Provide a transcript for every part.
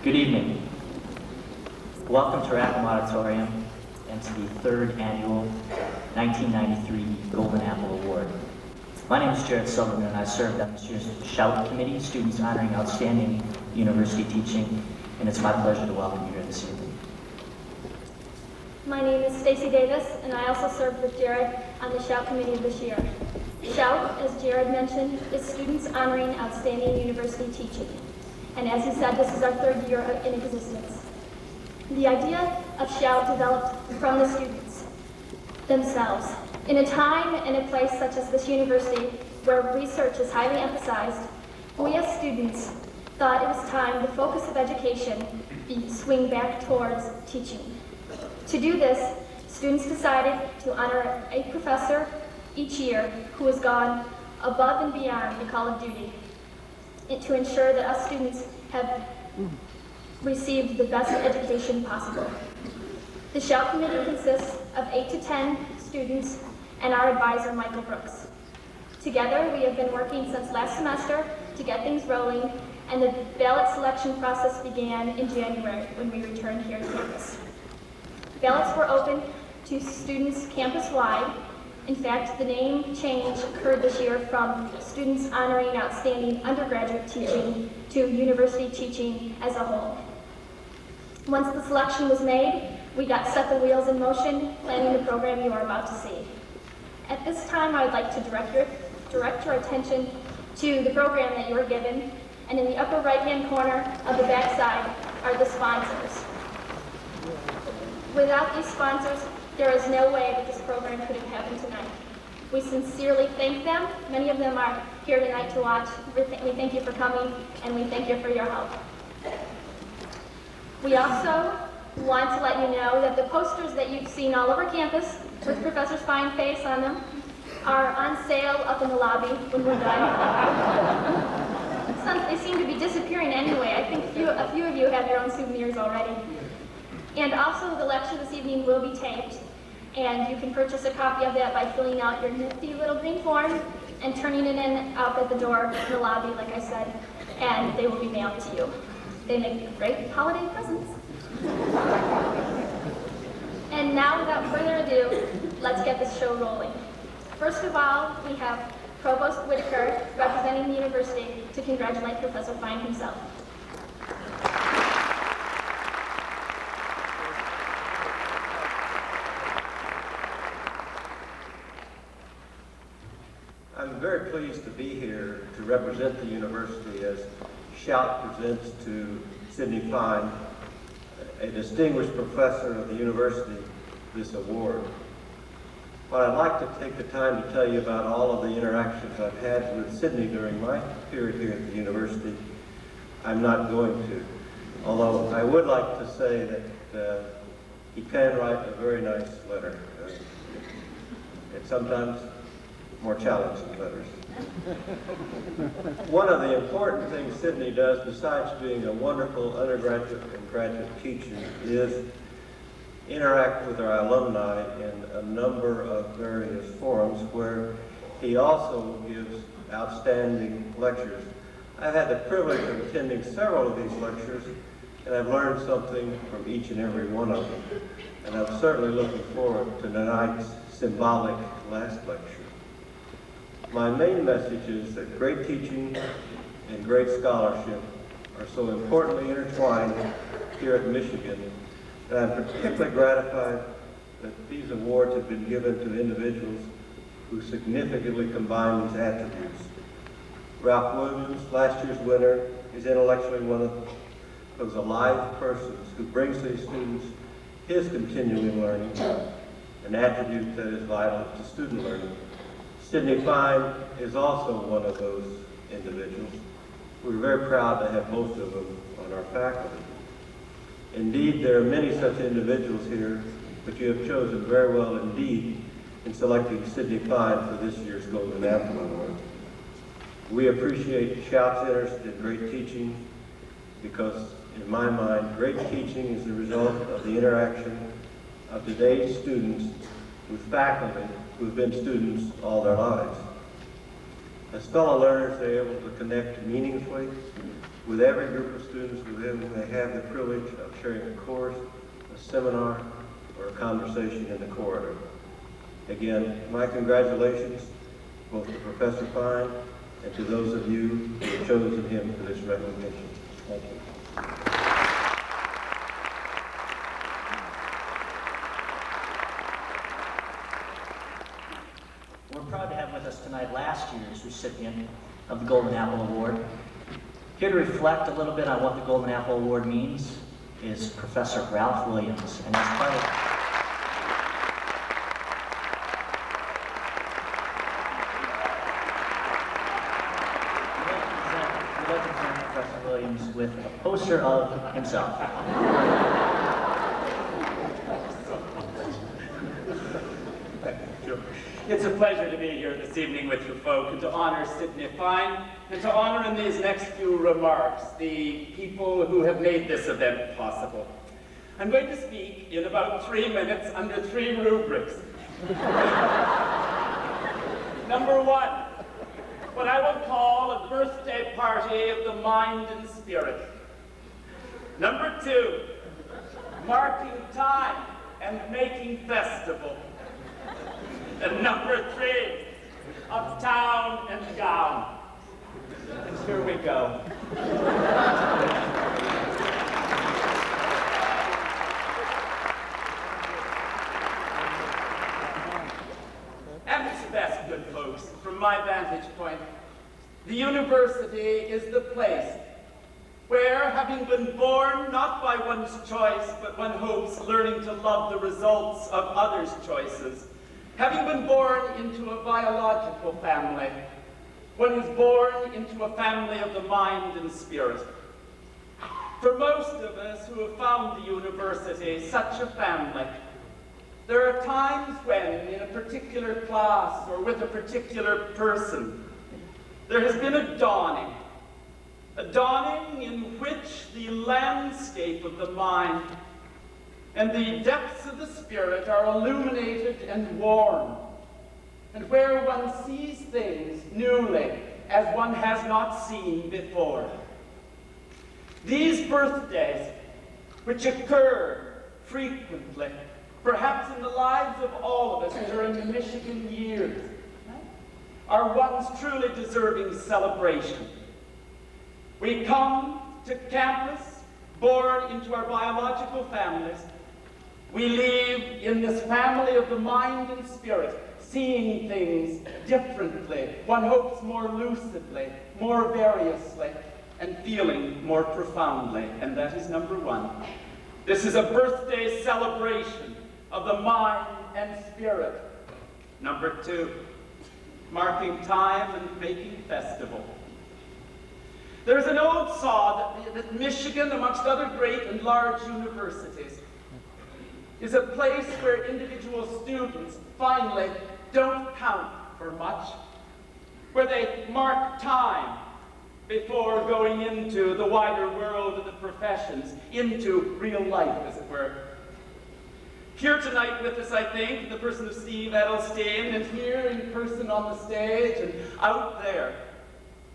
Good evening. Welcome to Rackham Auditorium and to the third annual 1993 Golden Apple Award. My name is Jared Silverman and I served on this year's Shout Committee, Students Honoring Outstanding University Teaching, and it's my pleasure to welcome you here this evening. My name is Stacy Davis and I also served with Jared on the Shout Committee this year. Shout, as Jared mentioned, is Students Honoring Outstanding University Teaching. And as he said, this is our third year in existence. The idea of Shout developed from the students themselves. In a time and a place such as this university, where research is highly emphasized, we as students thought it was time the focus of education be swing back towards teaching. To do this, students decided to honor a professor each year who has gone above and beyond the call of duty to ensure that us students have received the best education possible. The Shout Committee consists of 8 to 10 students and our advisor, Michael Brooks. Together, we have been working since last semester to get things rolling, and the ballot selection process began in January when we returned here to campus. Ballots were open to students campus-wide. In fact, the name change occurred this year from Students Honoring Outstanding Undergraduate Teaching to University Teaching as a whole. Once the selection was made, we got set the wheels in motion, planning the program you are about to see. At this time, I would like to direct your attention to the program that you were given, and in the upper right-hand corner of the backside are the sponsors. Without these sponsors, there is no way that this program could have happened tonight. We sincerely thank them. Many of them are here tonight to watch. We thank you for coming, and we thank you for your help. We also want to let you know that the posters that you've seen all over campus with Professor Spine's face on them are on sale up in the lobby when we're done. They seem to be disappearing anyway. I think a few of you have your own souvenirs already. And also, the lecture this evening will be taped, and you can purchase a copy of that by filling out your nifty little green form and turning it in out at the door in the lobby, like I said, and they will be mailed to you. They make great holiday presents. And now, without further ado, let's get this show rolling. First of all, we have Provost Whitaker representing the university to congratulate Professor Fine himself. I'm very pleased to be here to represent the university as Shout presents to Sidney Fine, a distinguished professor of the university, this award. But I'd like to take the time to tell you about all of the interactions I've had with Sidney during my period here at the university. I'm not going to, although I would like to say that he can write a very nice letter. And sometimes more challenging letters. One of the important things Sidney does, besides being a wonderful undergraduate and graduate teacher, is interact with our alumni in a number of various forums where he also gives outstanding lectures. I've had the privilege of attending several of these lectures, and I've learned something from each and every one of them. And I'm certainly looking forward to tonight's symbolic last lecture. My main message is that great teaching and great scholarship are so importantly intertwined here at Michigan, and I'm particularly gratified that these awards have been given to individuals who significantly combine these attributes. Ralph Williams, last year's winner, is intellectually one of those alive persons who brings to these students his continuing learning, an attribute that is vital to student learning. Sidney Fine is also one of those individuals. We're very proud to have both of them on our faculty. Indeed, there are many such individuals here, but you have chosen very well indeed in selecting Sidney Fine for this year's Golden Apple Award. We appreciate Shout's interest in great teaching because, in my mind, great teaching is the result of the interaction of today's students with faculty who've been students all their lives. As fellow learners, they're able to connect meaningfully with every group of students with whom they have the privilege of sharing a course, a seminar, or a conversation in the corridor. Again, my congratulations both to Professor Fine and to those of you who have chosen him for this recognition. Thank you. We're proud to have with us tonight last year's recipient of the Golden Apple Award. Here to reflect a little bit on what the Golden Apple Award means is Professor Ralph Williams, and as part of Professor Williams with a poster of himself. It's a pleasure to be here this evening with you folk and to honor Sidney Fine and to honor in these next few remarks the people who have made this event possible. I'm going to speak in about 3 minutes under 3 rubrics. Number 1, what I will call a birthday party of the mind and spirit. Number 2, marking time and making festival. And number 3, uptown and gown. And here we go. At its best, good folks, from my vantage point, the university is the place where, having been born not by one's choice, but one hopes learning to love the results of others' choices, having been born into a biological family, one is born into a family of the mind and spirit. For most of us who have found the university such a family, there are times when, in a particular class or with a particular person, there has been a dawning in which the landscape of the mind and the depths of the spirit are illuminated and warmed, and where one sees things newly as one has not seen before. These birthdays, which occur frequently, perhaps in the lives of all of us during the Michigan years, are ones truly deserving celebration. We come to campus, born into our biological families. We leave in this family of the mind and spirit, seeing things differently, one hopes more lucidly, more variously, and feeling more profoundly. And that is number 1. This is a birthday celebration of the mind and spirit. Number 2, marking time and making festival. There's an old saw that Michigan, amongst other great and large universities, is a place where individual students finally don't count for much, where they mark time before going into the wider world of the professions, into real life, as it were. Here tonight with us, I think, the person of Steve Edelstein, and here in person on the stage and out there,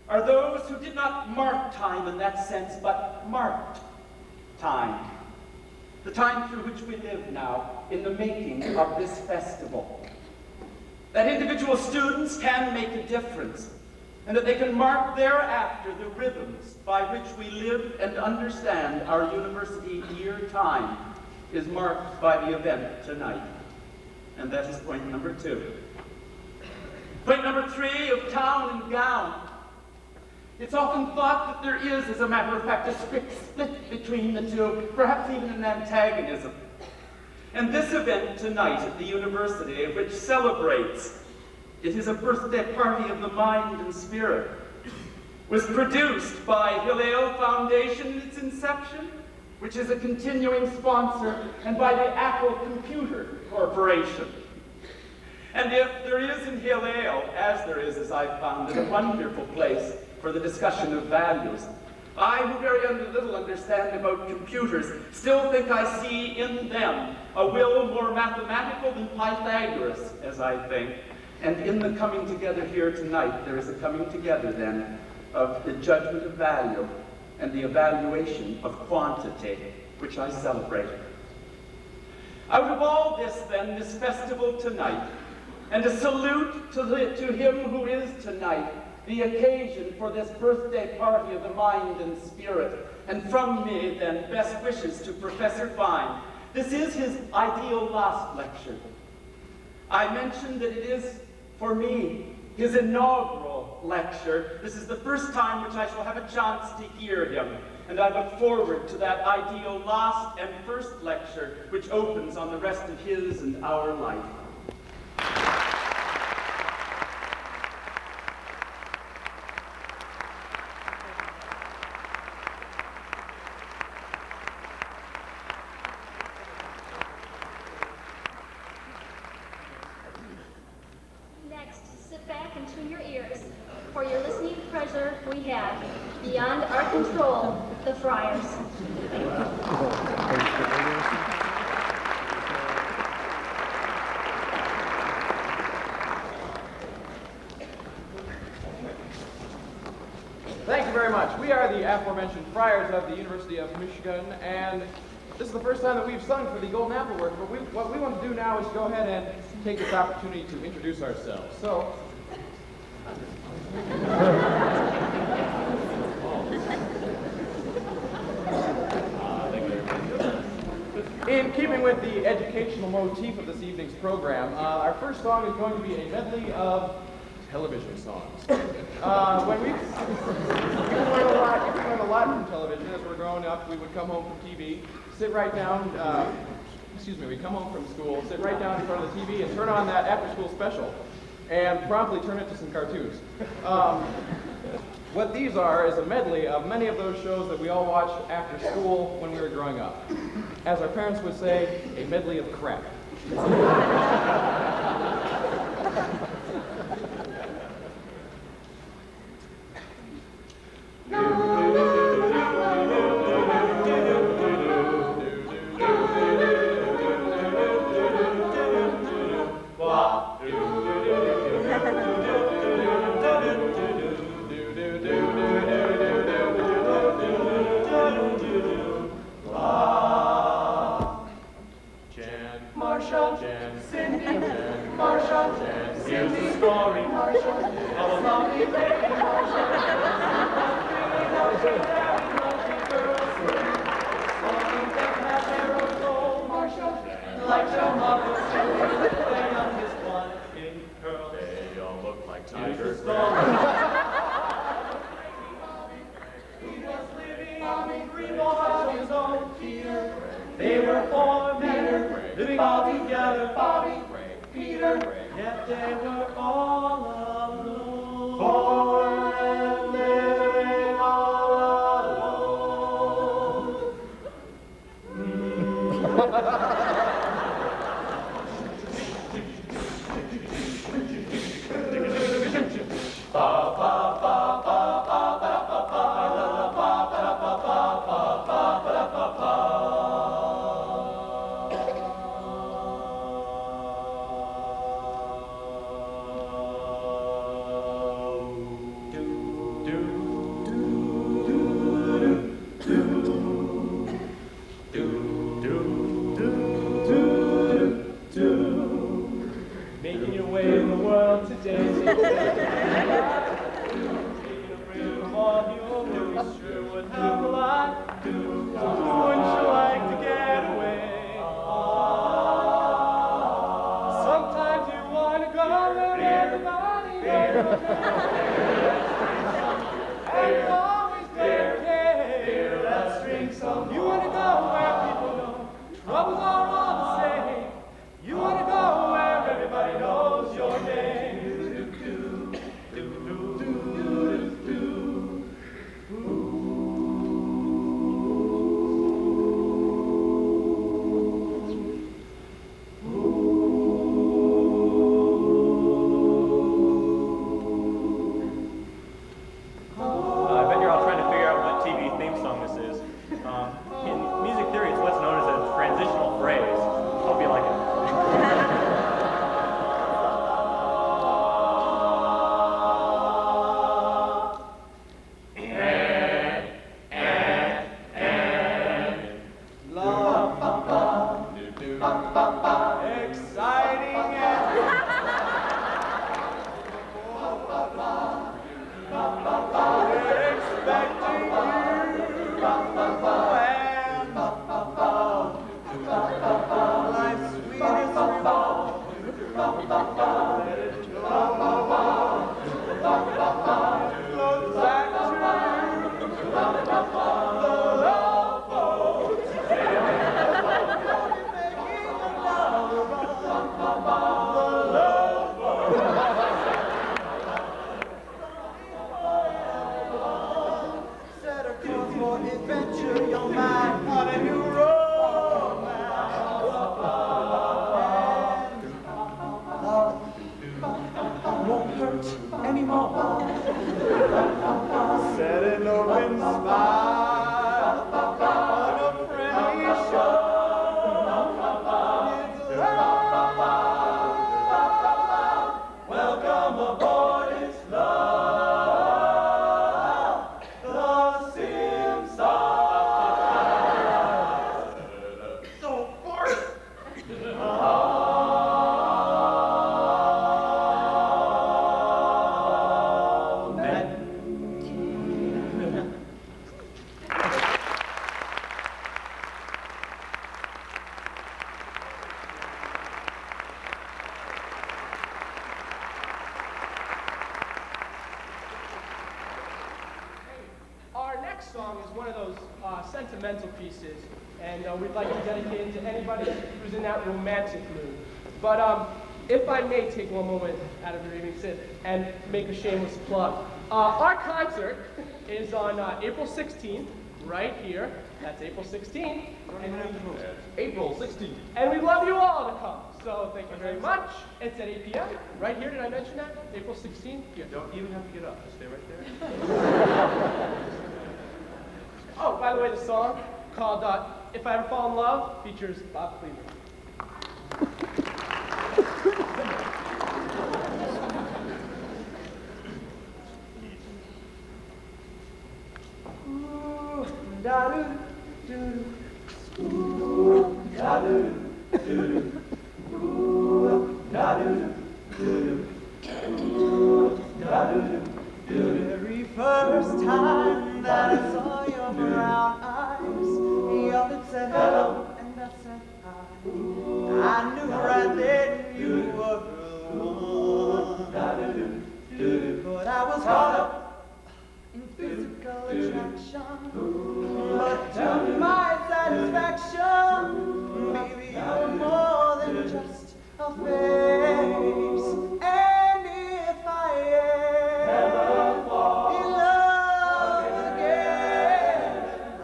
are those who did not mark time in that sense, but marked time. The time through which we live now in the making of this festival. That individual students can make a difference, and that they can mark thereafter the rhythms by which we live and understand our university year time is marked by the event tonight. And that is point number 2. Point number 3 of town and gown. It's often thought that there is, as a matter of fact, a strict split between the two, perhaps even an antagonism. And this event tonight at the university, which celebrates, it is a birthday party of the mind and spirit, was produced by Hillel Foundation in its inception, which is a continuing sponsor, and by the Apple Computer Corporation. And if there is in Hillel, as there is, as I've found it, a wonderful place for the discussion of values, I, who very little understand about computers, still think I see in them a will more mathematical than Pythagoras, as I think. And in the coming together here tonight, there is a coming together then of the judgment of value and the evaluation of quantity, which I celebrate. Out of all this, then, this festival tonight, and a salute to him who is tonight the occasion for this birthday party of the mind and spirit, and from me, then, best wishes to Professor Fine. This is his ideal last lecture. I mentioned that it is, for me, his inaugural lecture. This is the first time which I shall have a chance to hear him, and I look forward to that ideal last and first lecture which opens on the rest of his and our life. Sit back and tune your ears. For your listening pleasure, we have, beyond our control, the Friars. Thank you very much. We are the aforementioned Friars of the University of Michigan, and this is the first time that we've sung for the Golden Apple Award, but what we want to do now is go ahead and take this opportunity to introduce ourselves. So, in keeping with the educational motif of this evening's program, our first song is going to be a medley of television songs. We've learned a lot from television. As we're growing up, we would come home from TV, sit right down, we'd come home from school, sit right down in front of the TV and turn on that after-school special and promptly turn it to some cartoons. What these are is a medley of many of those shows that we all watched after school when we were growing up. As our parents would say, a medley of crap. Jan, Sidney, Jan, Marsha, Jan, here's the story, Marsha, of a lovely lady, Marsha, lovely girl, something that had arrows gold, Marsha, like your mother's children, their youngest one in curls. They all look like tigers. He was living on a green wall of his own Peter. They were four men living all together, Bobby, Peter, yet they were all alone. Four men living all alone. Making your way in the world today. Taking a break from all your blues sure would help a lot. Wouldn't you like to get away? Sometimes you want to go where everybody goes. And it's always there. That string song. You want to go where people know troubles are all the same. You want to go where everybody knows your name. I bet you're all trying to figure out what TV theme song this is. In music theory, it's what's known as a transitional phrase. sentimental pieces, and we'd like to dedicate it to anybody who's in that romantic mood. But if I may take one moment out of your evening, Sid, and make a shameless plug. Our concert is on April 16th, right here. That's April 16th. April 16th. And we'd love you all to come. So thank you very much. It's at 8 p.m. right here. Did I mention that? April 16th? You don't even have to get up. Just stay right there. Oh, by the way, the song called If I Ever Fall in Love features Bob Cleveland. Very first time that I saw your brown eyes, your lips said hello and I said hi. I knew right then you were the one. But I was caught up in physical attraction. But to my satisfaction, baby, you're more than just a face. And if I ever fall in love again,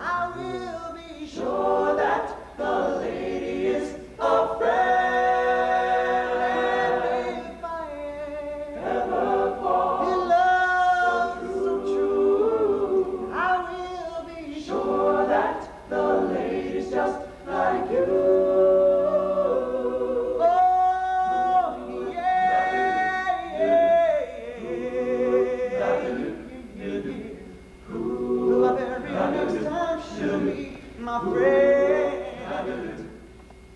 I will be sure that the lady is a friend. And if I ever fall in love so true, I will be sure that the lady's just like you. My friend,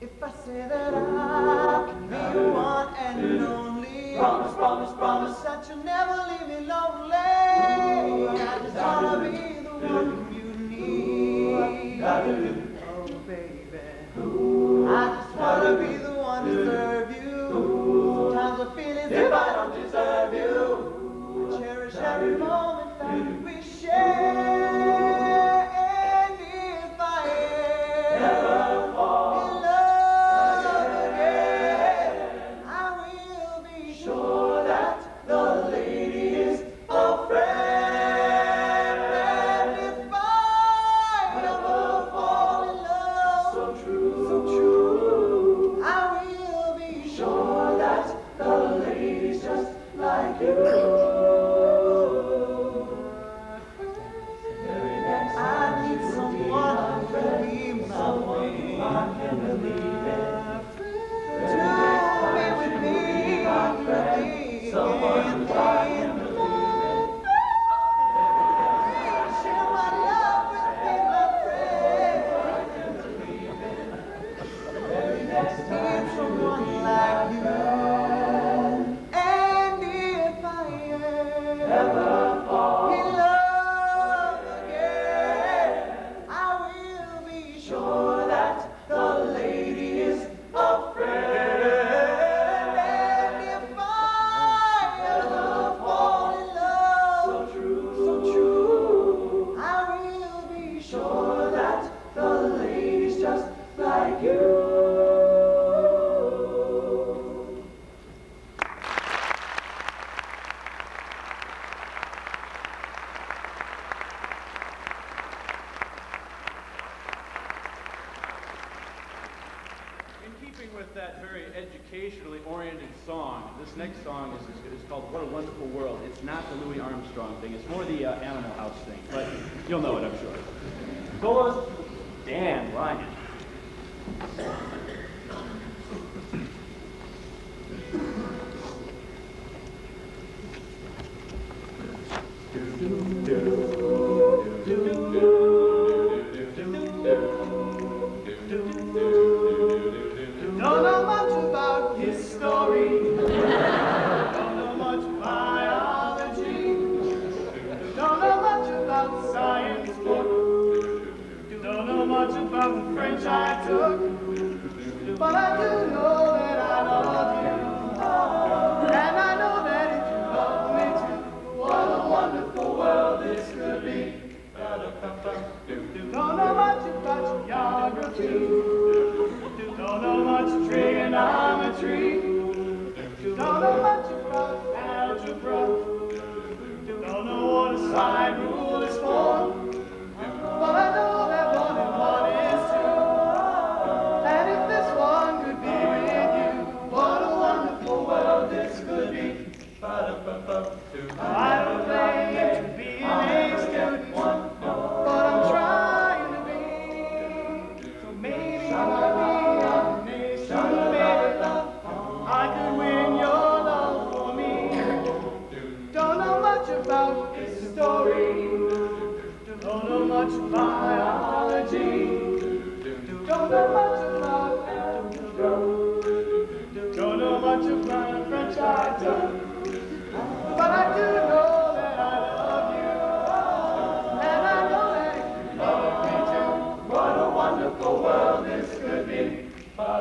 if I say that I can be your one and only, promise, promise, promise that you'll never leave me lonely. I just wanna be the one you need. Oh, baby, I just wanna be the one to serve you. Sometimes I feel as if I don't deserve you. I cherish every moment that we share. Never fall in love again, I will be sure that the lady is a friend. And if I ever fall in love so true, I will be sure that the lady's just like you. I need someone to be my way. I can believe it. To be with me, my friend. Someone I can believe it. Share my love with me, my friend. I can believe it. Very next time, someone like you. And if I ever fall in love again, I will be sure that the lady is a friend. And if I ever fall in love so true, I will be sure that the lady's just like you. In keeping with that very educationally oriented song, this next song is called What a Wonderful World. It's not the Louis Armstrong thing. It's more the Animal House thing, but you'll know it, I'm sure. Goes Dan Ryan. Don't know much about his story. Don't know much biology. Don't know much about science book. Don't know much about the French I took. But I do know that I love you. And I know that if you love me too, what a wonderful world this could be. Don't know two. Don't know much trigonometry. Don't know much about algebra. Don't know what a sine rule is for. But I know that 1 and 1 is 2. And if this one could be with you, what a wonderful world this could be. I don't claim to be an A student, but I'm trying to be. So maybe I'll be an A student, baby. I could win your love for me. Don't know much about history. Don't know much biology. Don't know much about algebra. Don't know much about French I don't. But I do know that I love you. And I know that if you love me too, what a wonderful world this could be. But I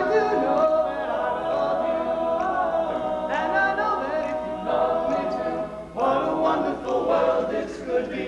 do know that I love you. And I know that if you love me too, what a wonderful world this could be.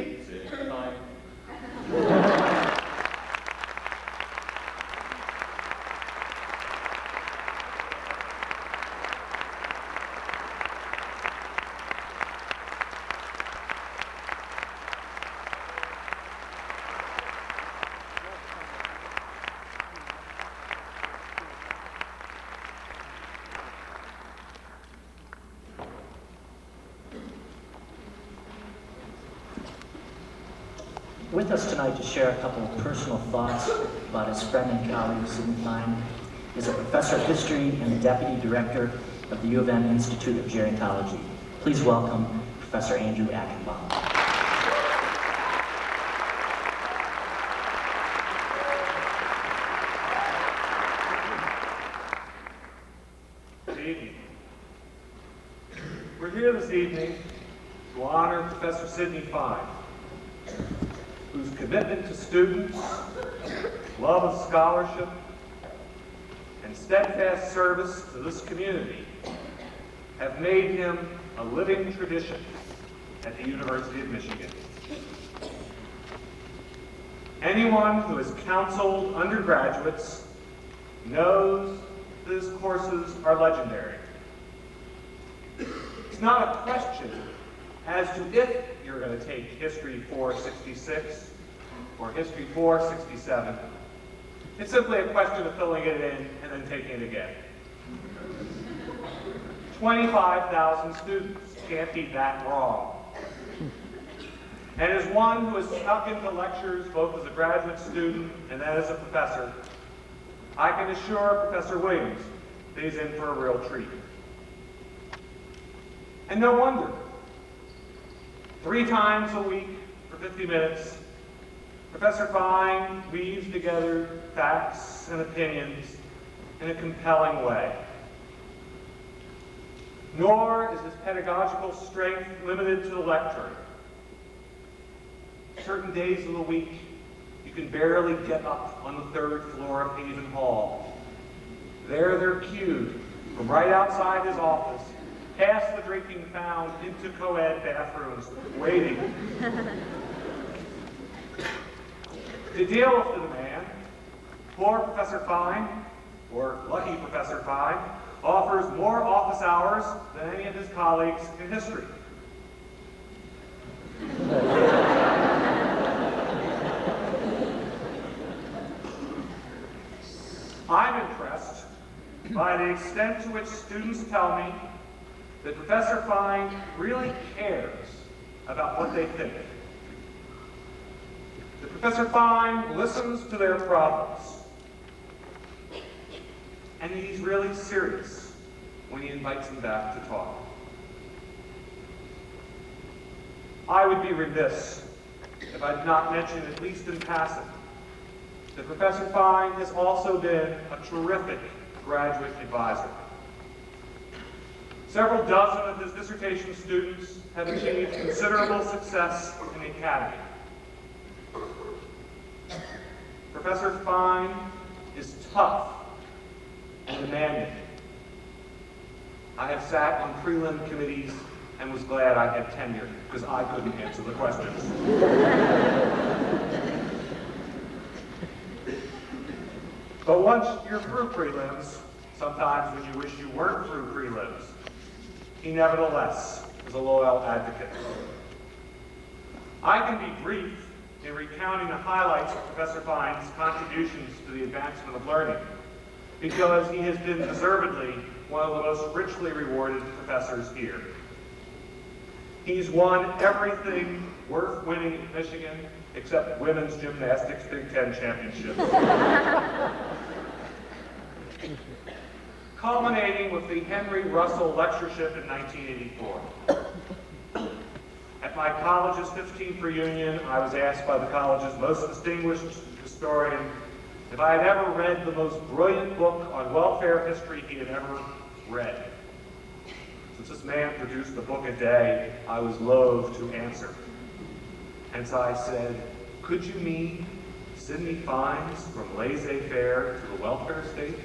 With us tonight to share a couple of personal thoughts about his friend and colleague, Sidney Fine, is a professor of history and the deputy director of the U of M Institute of Gerontology. Please welcome Professor Andrew Ackenbaum. Good evening. We're here this evening to honor Professor Sidney Fine, whose commitment to students, love of scholarship, and steadfast service to this community have made him a living tradition at the University of Michigan. Anyone who has counseled undergraduates knows that his courses are legendary. It's not a question as to if you're going to take History 466 or History 467. It's simply a question of filling it in and then taking it again. 25,000 students can't be that wrong. And as one who has snuck into lectures both as a graduate student and then as a professor, I can assure Professor Williams that he's in for a real treat. And no wonder. 3 times a week for 50 minutes, Professor Fine weaves together facts and opinions in a compelling way. Nor is his pedagogical strength limited to the lecture. Certain days of the week, you can barely get up on the 3rd floor of Haven Hall. There they're queued from right outside his office, past the drinking fountain, into co-ed bathrooms, waiting. To deal with the demand, poor Professor Fine, or lucky Professor Fine, offers more office hours than any of his colleagues in history. I'm impressed by the extent to which students tell me that Professor Fine really cares about what they think. That Professor Fine listens to their problems. And he's really serious when he invites them back to talk. I would be remiss if I did not mention, at least in passing, that Professor Fine has also been a terrific graduate advisor. Several dozen of his dissertation students have achieved considerable success in the academy. Professor Fine is tough and demanding. I have sat on prelim committees and was glad I had tenure because I couldn't answer the questions. But once you're through prelims, sometimes when you wish you weren't through prelims, he nevertheless is a loyal advocate. I can be brief in recounting the highlights of Professor Fine's contributions to the advancement of learning, because he has been deservedly one of the most richly rewarded professors here. He's won everything worth winning at Michigan except women's gymnastics Big Ten championships. Culminating with the Henry Russell Lectureship in 1984. At my college's 15th reunion, I was asked by the college's most distinguished historian if I had ever read the most brilliant book on welfare history he had ever read. Since this man produced a book a day, I was loath to answer. Hence I said, could you mean Sidney Fine's From Laissez-Faire to the Welfare State,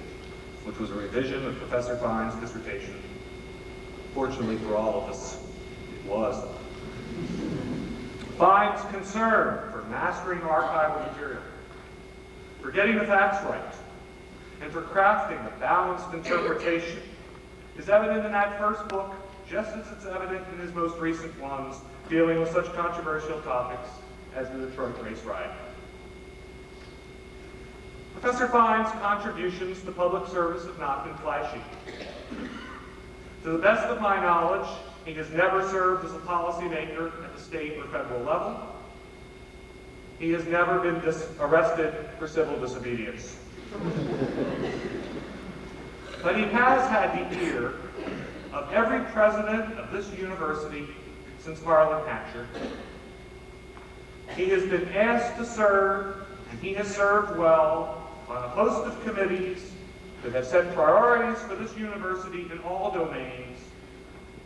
which was a revision of Professor Fine's dissertation. Fortunately for all of us, it was. Fine's concern for mastering archival material, for getting the facts right, and for crafting a balanced interpretation is evident in that first book, just as it's evident in his most recent ones, dealing with such controversial topics as the Detroit race riot. Professor Fine's contributions to public service have not been flashy. To the best of my knowledge, he has never served as a policymaker at the state or federal level. He has never been arrested for civil disobedience. But he has had the ear of every president of this university since Harlan Hatcher. He has been asked to serve, and he has served well, on a host of committees that have set priorities for this university in all domains,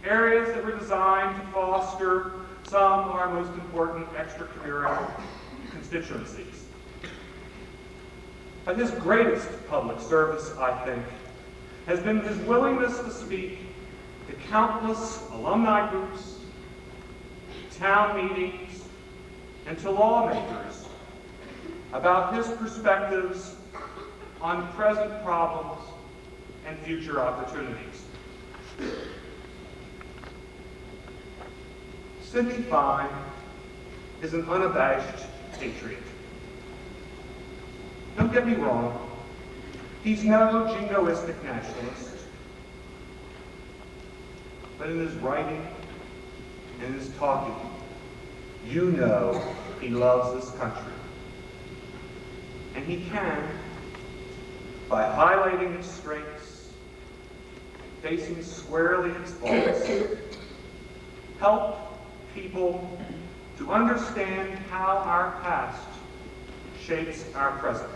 areas that were designed to foster some of our most important extracurricular constituencies. But his greatest public service, I think, has been his willingness to speak to countless alumni groups, town meetings, and to lawmakers about his perspectives on present problems and future opportunities. Sidney Fine is an unabashed patriot. Don't get me wrong, he's no jingoistic nationalist. But in his writing and his talking, you know he loves this country. And he can, by highlighting its strengths, facing squarely its faults, help people to understand how our past shapes our present.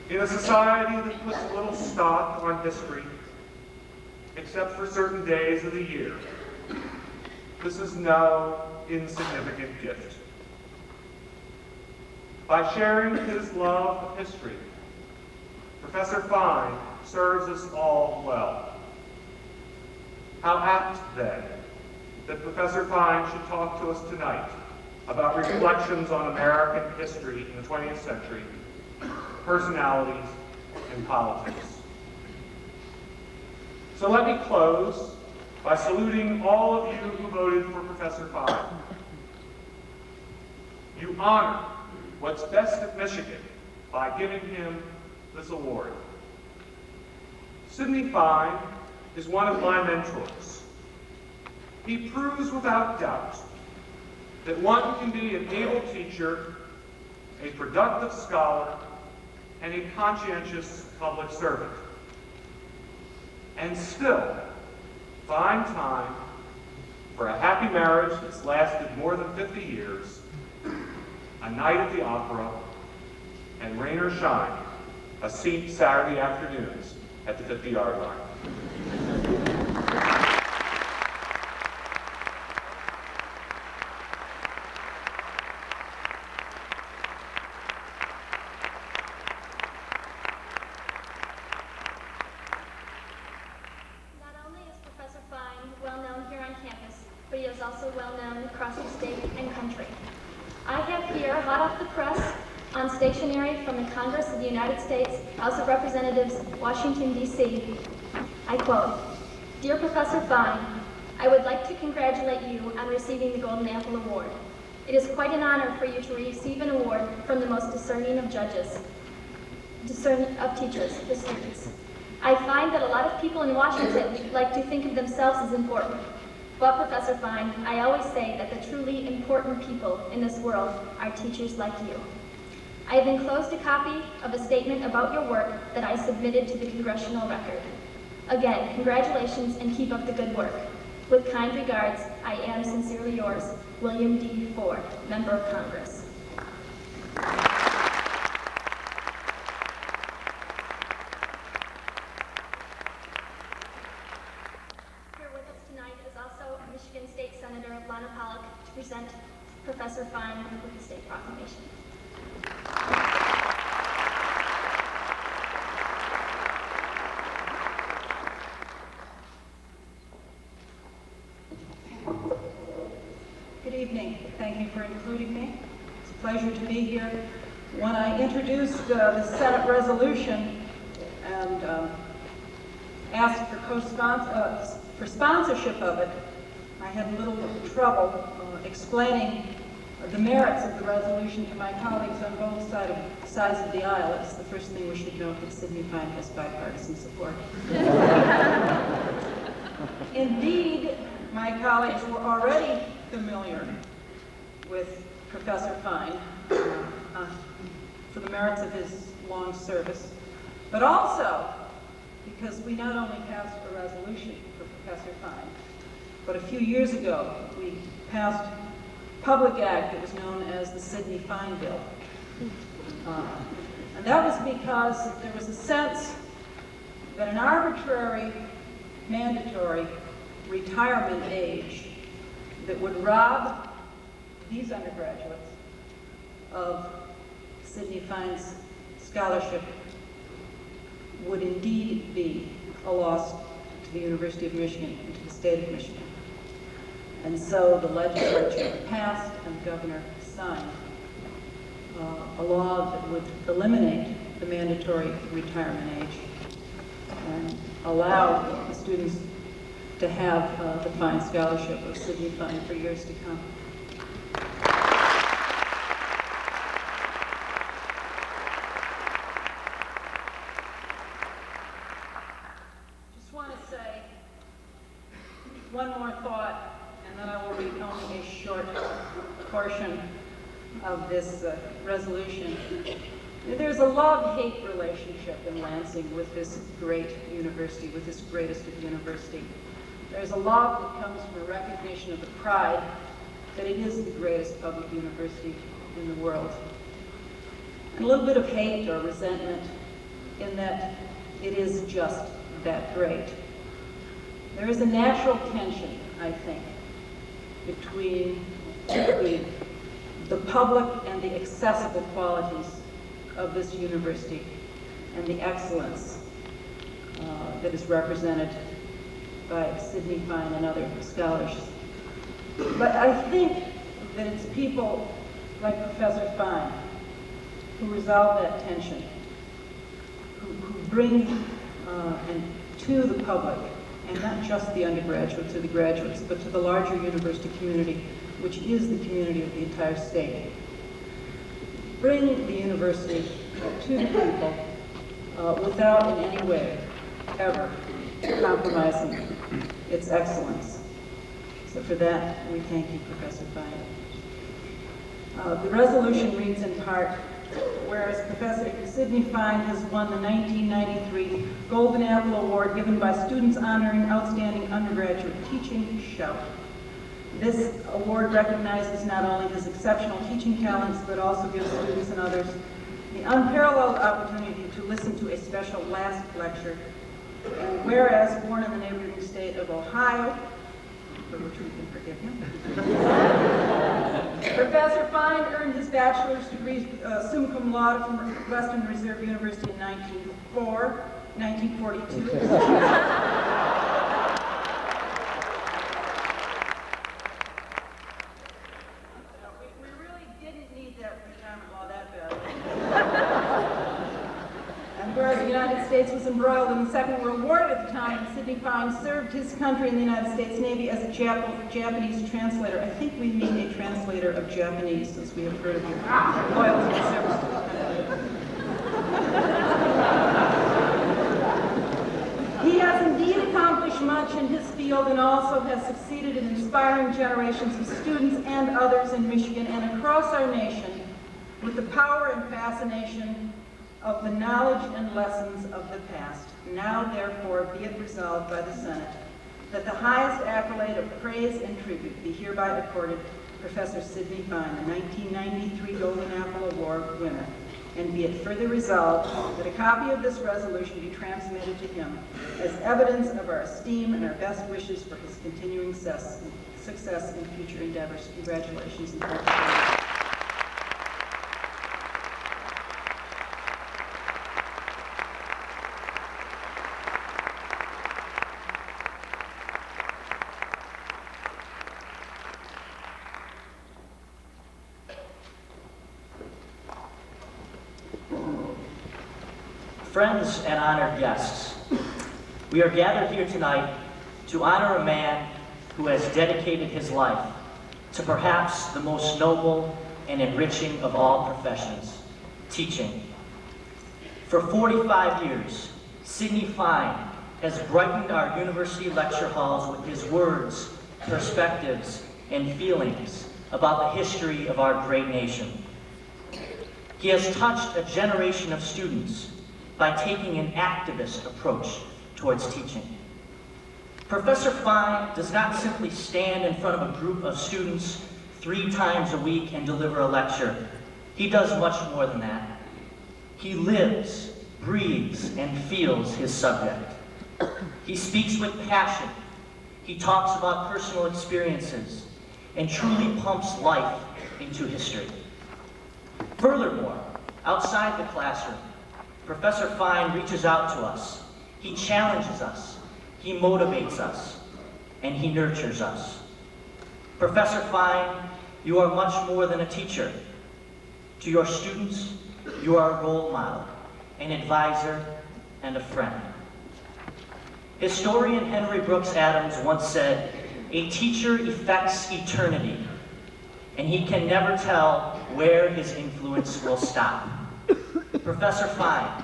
In a society that puts little stock on history, except for certain days of the year, this is no insignificant gift. By sharing his love of history, Professor Fine serves us all well. How apt, then, that Professor Fine should talk to us tonight about reflections on American history in the 20th century, personalities, and politics. So let me close by saluting all of you who voted for Professor Fine. You honor what's best at Michigan by giving him this award. Sidney Fine is one of my mentors. He proves without doubt that one can be an able teacher, a productive scholar, and a conscientious public servant, and still find time for a happy marriage that's lasted more than 50 years, a night at the opera, and rain or shine, a seat Saturday afternoons at the 50-yard line. stationery from the Congress of the United States, House of Representatives, Washington, D.C. I quote, "Dear Professor Fine, I would like to congratulate you on receiving the Golden Apple Award. It is quite an honor for you to receive an award from the most discerning of judges, discerning of teachers, the students. I find that a lot of people in Washington like to think of themselves as important. But, Professor Fine, I always say that the truly important people in this world are teachers like you. I have enclosed a copy of a statement about your work that I submitted to the Congressional Record. Again, congratulations and keep up the good work. With kind regards, I am sincerely yours, William D. Ford, Member of Congress." Here with us tonight is also Michigan State Senator Lana Pollock to present Professor Fine with the state proclamation. Good evening. Thank you for including me. It's a pleasure to be here. When I introduced the Senate resolution and asked for sponsorship of it, I had a little trouble explaining the merits of the resolution to my colleagues on both sides of the aisle. It's the first thing we should note that Sidney Fine has bipartisan support. Indeed, my colleagues were already familiar with Professor Fine for the merits of his long service, but also because we not only passed a resolution for Professor Fine, but a few years ago we passed a public act that was known as the Sidney Fine Bill. And that was because there was a sense that an arbitrary, mandatory retirement age that would rob these undergraduates of Sidney Fine's scholarship would indeed be a loss to the University of Michigan and to the state of Michigan. And so the legislature passed and the governor signed a law that would eliminate the mandatory retirement age and allow the students to have the Fine Scholarship of Sidney Fine for years to come. Just want to say one more thought, and then I will read only a short portion of this resolution. There's a love-hate relationship in Lansing with this great university, with this greatest of university. There's a love that comes from a recognition of the pride that it is the greatest public university in the world. And a little bit of hate or resentment in that it is just that great. There is a natural tension, I think, between the public and the accessible qualities of this university and the excellence that is represented by Sidney Fine and other scholars. But I think that it's people like Professor Fine who resolve that tension, who bring to the public, and not just the undergraduates or the graduates, but to the larger university community, which is the community of the entire state. Bring the university to the people without in any way ever compromising its excellence. So for that, we thank you, Professor Fine. The resolution reads in part, whereas Professor Sidney Fine has won the 1993 Golden Apple Award given by students honoring outstanding undergraduate teaching, shout. This award recognizes not only his exceptional teaching talents, but also gives students and others the unparalleled opportunity to listen to a special last lecture. And whereas born in the neighboring state of Ohio, for which we can forgive him, Professor Fine earned his bachelor's degree summa cum laude from Western Reserve University in 1942. We really didn't need that retirement law that badly. where the United States was embroiled in the Second World War at the time, Sidney Fine served his country in the United States Navy as a Japanese translator. I think we mean a translator of Japanese, since we have heard of your loyalty and service to the country. He has indeed accomplished much in his field and also has succeeded in inspiring generations of students and others in Michigan and across our nation with the power and fascination of the knowledge and lessons of the past. Now, therefore, be it resolved by the Senate that the highest accolade of praise and tribute be hereby accorded Professor Sidney Fine, the 1993 Golden Apple Award winner. And be it further resolved that a copy of this resolution be transmitted to him as evidence of our esteem and our best wishes for his continuing success in future endeavors. Congratulations and thank you. Friends and honored guests, we are gathered here tonight to honor a man who has dedicated his life to perhaps the most noble and enriching of all professions, teaching. For 45 years, Sidney Fine has brightened our university lecture halls with his words, perspectives, and feelings about the history of our great nation. He has touched a generation of students by taking an activist approach towards teaching. Professor Fine does not simply stand in front of a group of students 3 times a week and deliver a lecture. He does much more than that. He lives, breathes, and feels his subject. He speaks with passion. He talks about personal experiences and truly pumps life into history. Furthermore, outside the classroom, Professor Fine reaches out to us. He challenges us. He motivates us. And he nurtures us. Professor Fine, you are much more than a teacher. To your students, you are a role model, an advisor, and a friend. Historian Henry Brooks Adams once said, "A teacher effects eternity, and he can never tell where his influence will stop." Professor Fine,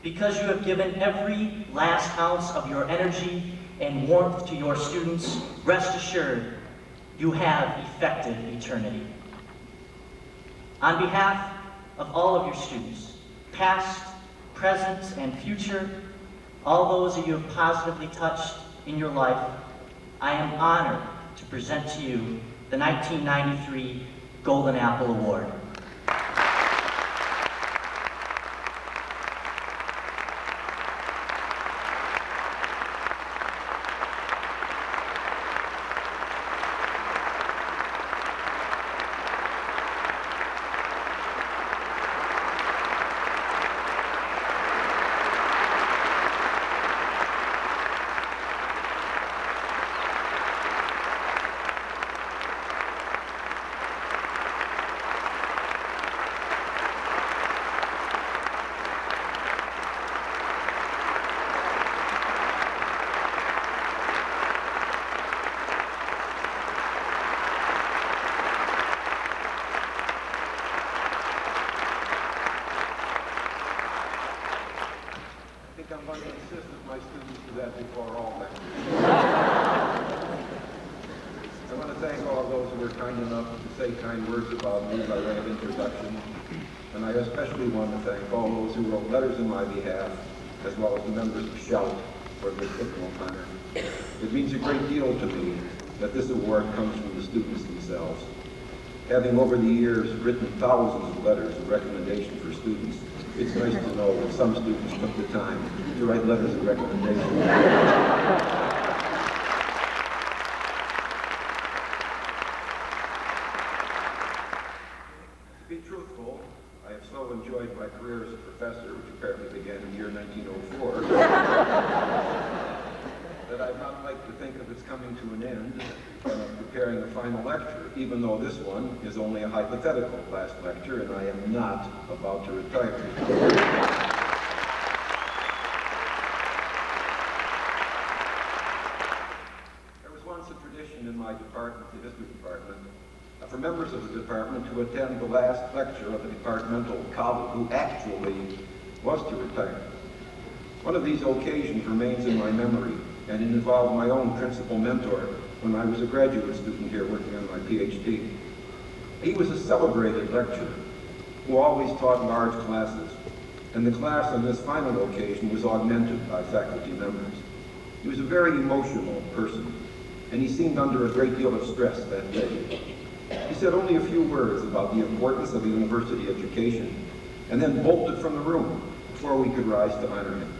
because you have given every last ounce of your energy and warmth to your students, rest assured, you have effected eternity. On behalf of all of your students, past, present, and future, all those that you have positively touched in your life, I am honored to present to you the 1993 Golden Apple Award. I'm going to insist that my students do that before all that. I want to thank all of those who were kind enough to say kind words about me by way of introduction, and I especially want to thank all those who wrote letters in my behalf, as well as the members of Shout for this football honor. It means a great deal to me that this award comes from the students themselves. Having over the years written thousands of letters of recommendation for students, it's nice to know that some students took the time to write letters of recommendation. To be truthful, I have so enjoyed my career as a professor, which apparently began in the year 1904, that I'd not like to think of its coming to an end and of preparing a final lecture, even though this one is only a hypothetical last lecture and I am not about to retire. History Department, for members of the department to attend the last lecture of a departmental colleague who actually was to retire. One of these occasions remains in my memory, and it involved my own principal mentor when I was a graduate student here working on my PhD. He was a celebrated lecturer who always taught large classes, and the class on this final occasion was augmented by faculty members. He was a very emotional person, and he seemed under a great deal of stress that day. He said only a few words about the importance of a university education, and then bolted from the room before we could rise to honor him.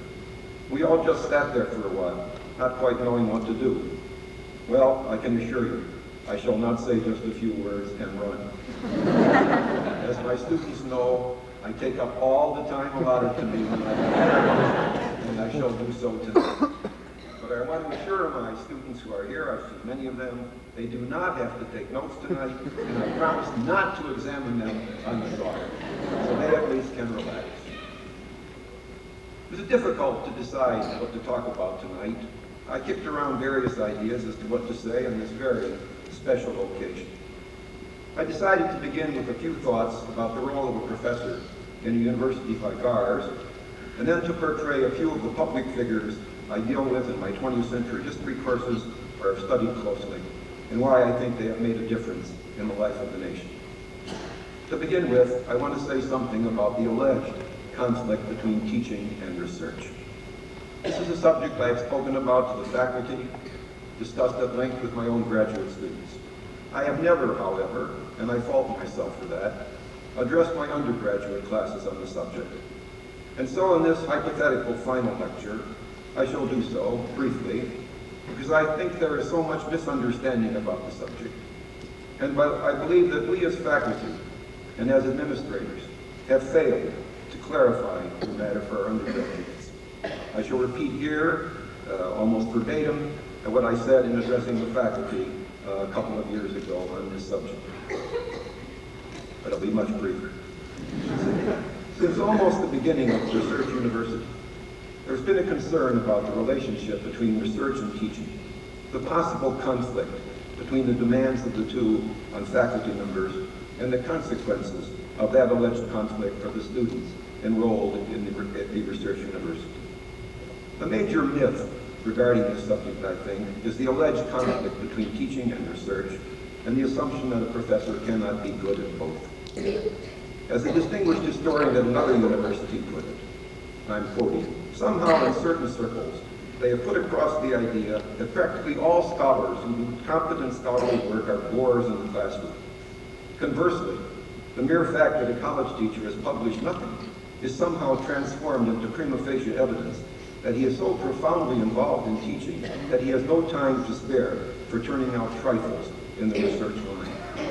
We all just sat there for a while, not quite knowing what to do. Well, I can assure you, I shall not say just a few words and run. As my students know, I take up all the time allotted to me when I have, and I shall do so tonight. But I want to assure my students who are here, I've seen many of them, they do not have to take notes tonight, and I promise not to examine them unthought. So they at least can relax. It was difficult to decide what to talk about tonight. I kicked around various ideas as to what to say on this very special occasion. I decided to begin with a few thoughts about the role of a professor in a university like ours, and then to portray a few of the public figures I deal with in my 20th century history courses or have studied closely, and why I think they have made a difference in the life of the nation. To begin with, I want to say something about the alleged conflict between teaching and research. This is a subject I have spoken about to the faculty, discussed at length with my own graduate students. I have never, however, and I fault myself for that, addressed my undergraduate classes on the subject. And so in this hypothetical final lecture, I shall do so briefly, because I think there is so much misunderstanding about the subject. And I believe that we as faculty and as administrators have failed to clarify the matter for our undergraduates. I shall repeat here, almost verbatim, what I said in addressing the faculty a couple of years ago on this subject. But it'll be much briefer. Since almost the beginning of Research University, there's been a concern about the relationship between research and teaching, the possible conflict between the demands of the two on faculty members, and the consequences of that alleged conflict for the students enrolled in the research university. The major myth regarding this subject, I think, is the alleged conflict between teaching and research, and the assumption that a professor cannot be good at both. As a distinguished historian at another university put it, I'm quoting, somehow in certain circles, they have put across the idea that practically all scholars who do competent scholarly work are bores in the classroom. Conversely, the mere fact that a college teacher has published nothing is somehow transformed into prima facie evidence that he is so profoundly involved in teaching that he has no time to spare for turning out trifles in the research line.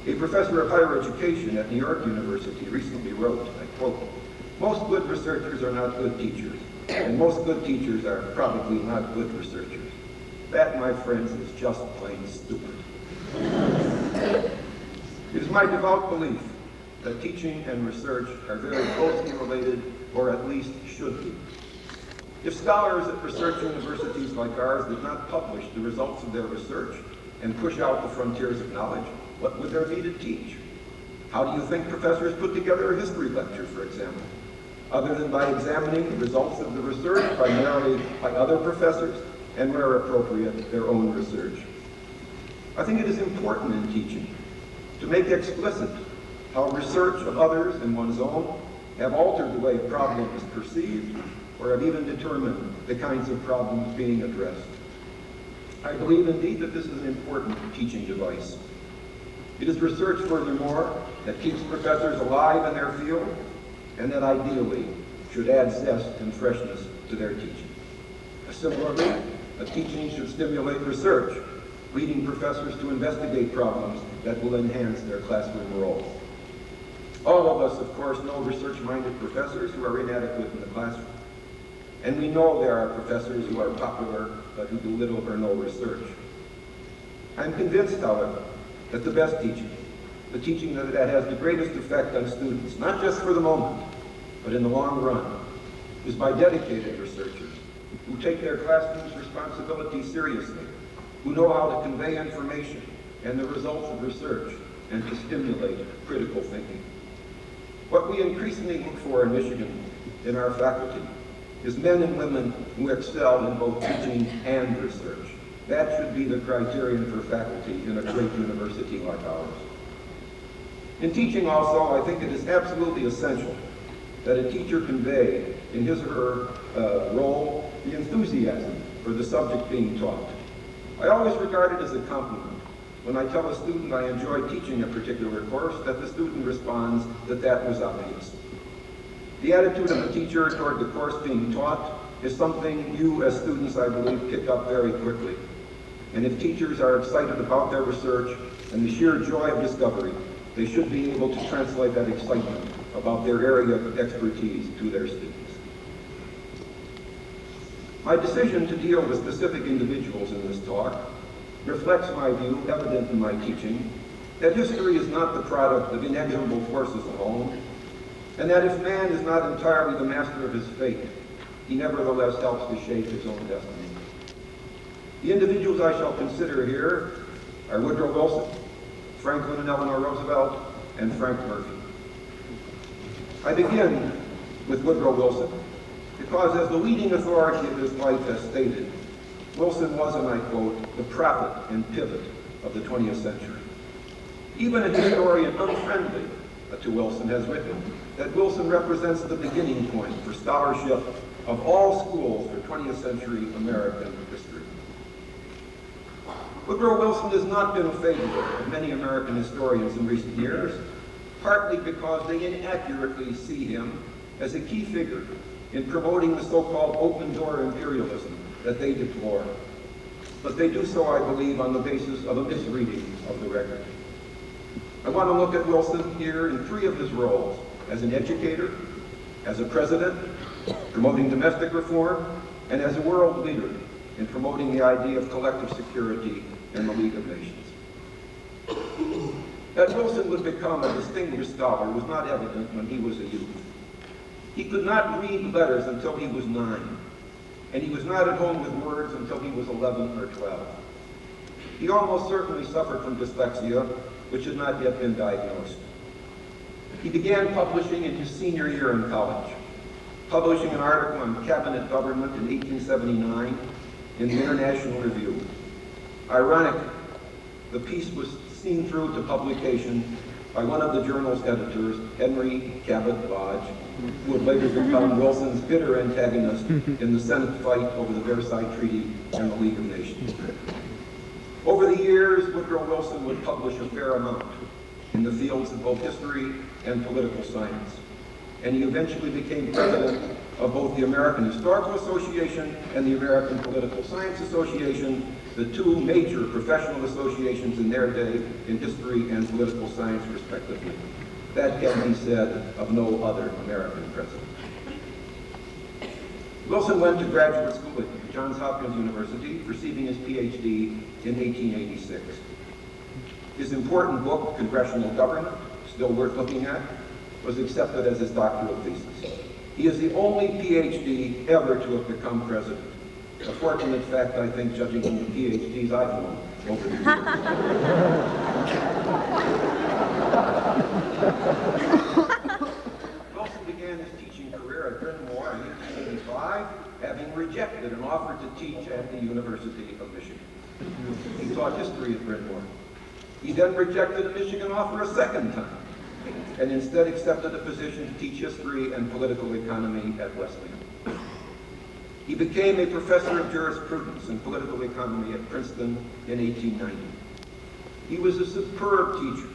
A professor of higher education at New York University recently wrote, I quote, "Most good researchers are not good teachers, and most good teachers are probably not good researchers. That, my friends, is just plain stupid." It is my devout belief that teaching and research are very closely related, or at least should be. If scholars at research universities like ours did not publish the results of their research and push out the frontiers of knowledge, what would there be to teach? How do you think professors put together a history lecture, for example? Other than by examining the results of the research primarily by other professors, and where appropriate, their own research. I think it is important in teaching to make explicit how research of others and one's own have altered the way a problem is perceived, or have even determined the kinds of problems being addressed. I believe indeed that this is an important teaching device. It is research, furthermore, that keeps professors alive in their field, and that ideally should add zest and freshness to their teaching. Similarly, a teaching should stimulate research, leading professors to investigate problems that will enhance their classroom role. All of us, of course, know research-minded professors who are inadequate in the classroom. And we know there are professors who are popular but who do little or no research. I'm convinced, however, that the best teaching, the teaching that has the greatest effect on students, not just for the moment, but in the long run, is by dedicated researchers who take their classroom's responsibility seriously, who know how to convey information and the results of research and to stimulate critical thinking. What we increasingly look for in Michigan in our faculty is men and women who excel in both teaching and research. That should be the criterion for faculty in a great university like ours. In teaching also, I think it is absolutely essential that a teacher convey in his or her role the enthusiasm for the subject being taught. I always regard it as a compliment when I tell a student I enjoy teaching a particular course that the student responds that that was obvious. The attitude of a teacher toward the course being taught is something you as students, I believe, pick up very quickly. And if teachers are excited about their research and the sheer joy of discovery, they should be able to translate that excitement about their area of expertise to their students. My decision to deal with specific individuals in this talk reflects my view, evident in my teaching, that history is not the product of inexorable forces alone, and that if man is not entirely the master of his fate, he nevertheless helps to shape his own destiny. The individuals I shall consider here are Woodrow Wilson, Franklin and Eleanor Roosevelt, and Frank Murphy. I begin with Woodrow Wilson because, as the leading authority of his life has stated, Wilson was, and I quote, the prophet and pivot of the 20th century. Even a historian unfriendly to Wilson has written that Wilson represents the beginning point for scholarship of all schools for 20th century American history. Woodrow Wilson has not been a favorite of many American historians in recent years, partly because they inaccurately see him as a key figure in promoting the so-called open-door imperialism that they deplore. But they do so, I believe, on the basis of a misreading of the record. I want to look at Wilson here in three of his roles: as an educator, as a president, promoting domestic reform, and as a world leader in promoting the idea of collective security in the League of Nations. That Wilson would become a distinguished scholar was not evident when he was a youth. He could not read letters until he was 9, and he was not at home with words until he was 11 or 12. He almost certainly suffered from dyslexia, which had not yet been diagnosed. He began publishing in his senior year in college, publishing an article on cabinet government in 1879 in the International Review. Ironically, the piece was seen through to publication by one of the journal's editors, Henry Cabot Lodge, who would later become Wilson's bitter antagonist in the Senate fight over the Versailles Treaty and the League of Nations. Over the years, Woodrow Wilson would publish a fair amount in the fields of both history and political science, and he eventually became president of both the American Historical Association and the American Political Science Association, the two major professional associations in their day in history and political science, respectively. That can be said of no other American president. Wilson went to graduate school at Johns Hopkins University, receiving his PhD in 1886. His important book, Congressional Government, still worth looking at, was accepted as his doctoral thesis. He is the only PhD ever to have become president. A fortunate fact, I think, judging from the PhDs I've known over the years. Wilson began his teaching career at Bryn Mawr in 1885, having rejected an offer to teach at the University of Michigan. He taught history at Bryn Mawr. He then rejected a Michigan offer a second time, and instead accepted a position to teach history and political economy at Wesleyan. He became a professor of jurisprudence and political economy at Princeton in 1890. He was a superb teacher,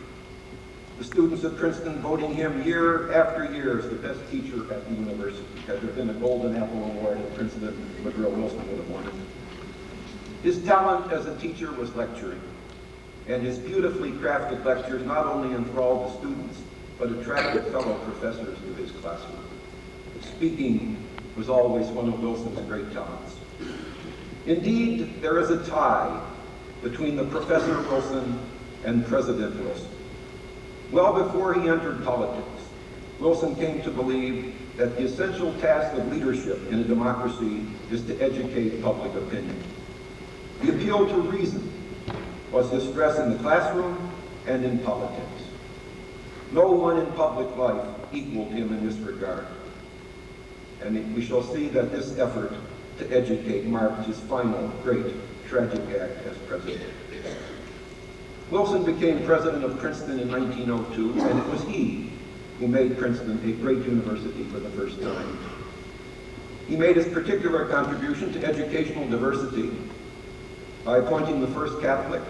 the students at Princeton voting him year after year as the best teacher at the university. Had there been a Golden Apple Award at Princeton, Woodrow Wilson would have won it. His talent as a teacher was lecturing, and his beautifully crafted lectures not only enthralled the students, but attracted fellow professors to his classroom. Speaking was always one of Wilson's great talents. Indeed, there is a tie between the Professor Wilson and President Wilson. Well before he entered politics, Wilson came to believe that the essential task of leadership in a democracy is to educate public opinion. He appealed to reason was his stress in the classroom and in politics. No one in public life equaled him in this regard. And we shall see that this effort to educate marked his final great tragic act as president. Wilson became president of Princeton in 1902, and it was he who made Princeton a great university for the first time. He made his particular contribution to educational diversity by appointing the first Catholic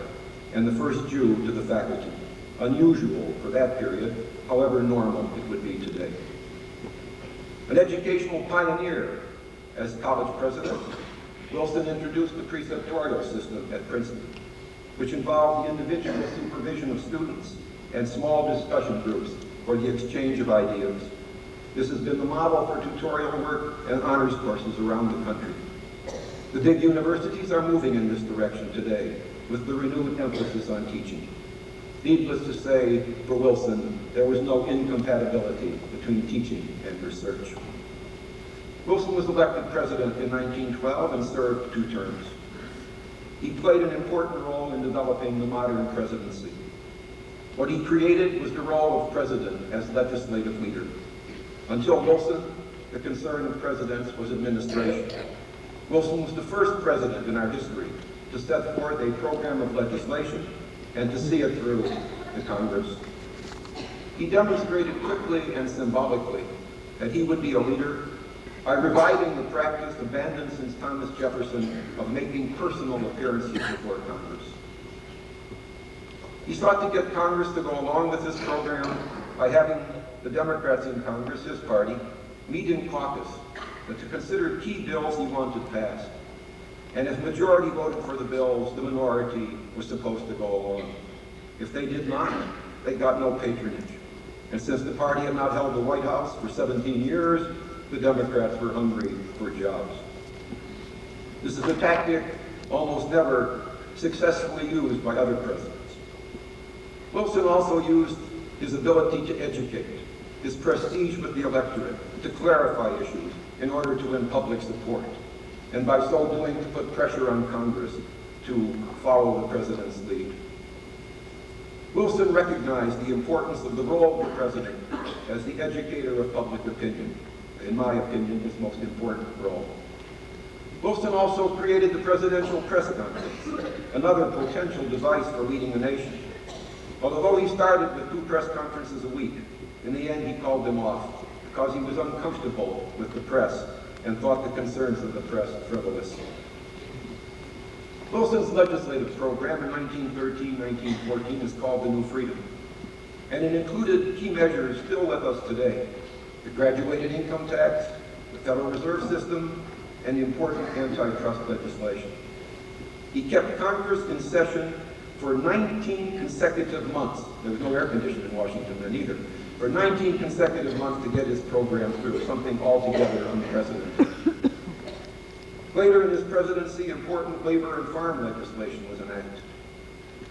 and the first Jew to the faculty, unusual for that period, however normal it would be today. An educational pioneer as college president, Wilson introduced the preceptorial system at Princeton, which involved the individual supervision of students and small discussion groups for the exchange of ideas. This has been the model for tutorial work and honors courses around the country. The big universities are moving in this direction today with the renewed emphasis on teaching. Needless to say, for Wilson, there was no incompatibility between teaching and research. Wilson was elected president in 1912 and served 2 terms. He played an important role in developing the modern presidency. What he created was the role of president as legislative leader. Until Wilson, the concern of presidents was administration. Wilson was the first president in our history to set forth a program of legislation and to see it through to Congress. He demonstrated quickly and symbolically that he would be a leader by reviving the practice abandoned since Thomas Jefferson of making personal appearances before Congress. He sought to get Congress to go along with this program by having the Democrats in Congress, his party, meet in caucus to consider key bills he wanted passed. And if majority voted for the bills, the minority was supposed to go along. If they did not, they got no patronage. And since the party had not held the White House for 17 years, the Democrats were hungry for jobs. This is a tactic almost never successfully used by other presidents. Wilson also used his ability to educate, his prestige with the electorate, to clarify issues in order to win public support, and by so doing to put pressure on Congress to follow the president's lead. Wilson recognized the importance of the role of the president as the educator of public opinion, in my opinion, his most important role. Wilson also created the presidential press conference, another potential device for leading a nation. Although he started with 2 press conferences a week, in the end he called them off because he was uncomfortable with the press and thought the concerns of the press frivolous. Wilson's legislative program in 1913-1914 is called the New Freedom, and it included key measures still with us today: the graduated income tax, the Federal Reserve System, and the important antitrust legislation. He kept Congress in session for 19 consecutive months. There was no air conditioning in Washington then either. For 19 consecutive months to get his program through, something altogether unprecedented. Later in his presidency, important labor and farm legislation was enacted.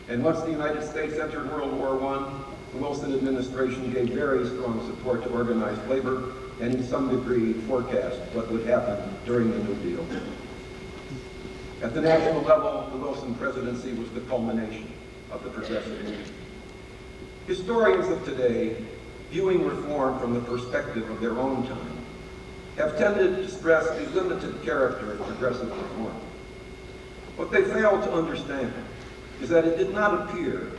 And once the United States entered World War I, the Wilson administration gave very strong support to organized labor and in some degree forecast what would happen during the New Deal. At the national level, the Wilson presidency was the culmination of the progressive movement. Historians of today, viewing reform from the perspective of their own time, have tended to stress the limited character of progressive reform. What they fail to understand is that it did not appear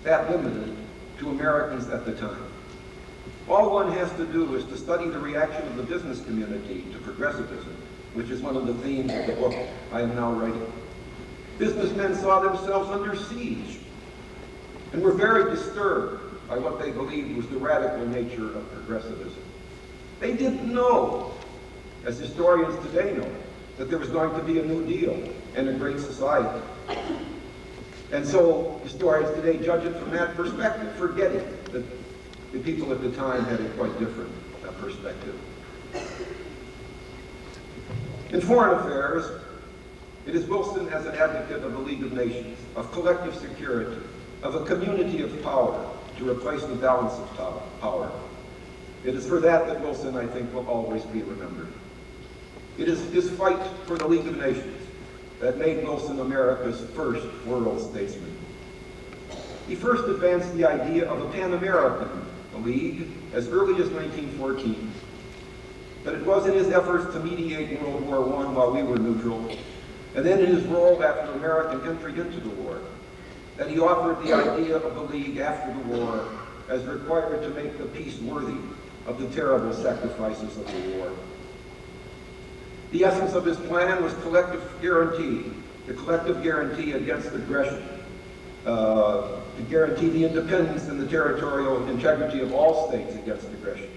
that limited to Americans at the time. All one has to do is to study the reaction of the business community to progressivism, which is one of the themes of the book I am now writing. Businessmen saw themselves under siege and were very disturbed by what they believed was the radical nature of progressivism. They didn't know, as historians today know, that there was going to be a New Deal and a great society. And so historians today judge it from that perspective, forgetting that the people at the time had a quite different perspective. In foreign affairs, it is Wilson as an advocate of the League of Nations, of collective security, of a community of power to replace the balance of power. It is for that Wilson, I think, will always be remembered. It is his fight for the League of Nations that made Wilson America's first world statesman. He first advanced the idea of a Pan-American League as early as 1914. But it was in his efforts to mediate World War I while we were neutral, and then in his role after American entry into the war, that he offered the idea of the League after the war as required to make the peace worthy of the terrible sacrifices of the war. The essence of his plan was collective guarantee, the collective guarantee against aggression, to guarantee the independence and the territorial integrity of all states against aggression.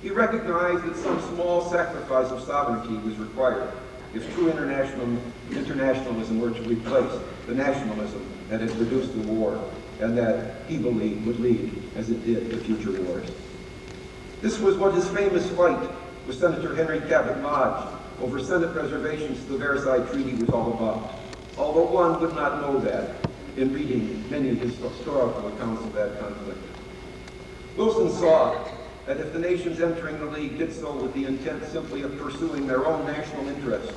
He recognized that some small sacrifice of sovereignty was required if true internationalism were to replace the nationalism that had produced the war and that he believed would lead, as it did, to future wars. This was what his famous fight with Senator Henry Cabot Lodge over Senate reservations to the Versailles Treaty was all about, although one would not know that in reading many of his historical accounts of that conflict. Wilson saw that if the nations entering the League did so with the intent simply of pursuing their own national interests,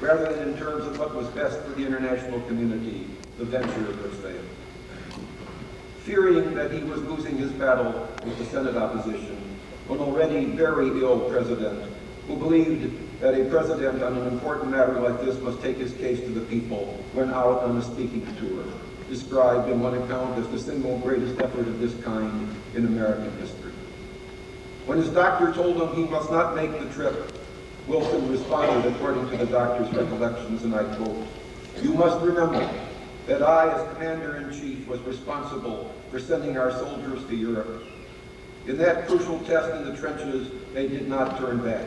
rather than in terms of what was best for the international community, the venture would fail. Fearing that he was losing his battle with the Senate opposition, an already very ill president who believed that a president on an important matter like this must take his case to the people, went out on a speaking tour, described in one account as the single greatest effort of this kind in American history. When his doctor told him he must not make the trip, Wilson responded according to the doctor's recollections, and I quote, "You must remember that I, as Commander-in-Chief, was responsible for sending our soldiers to Europe. In that crucial test in the trenches, they did not turn back,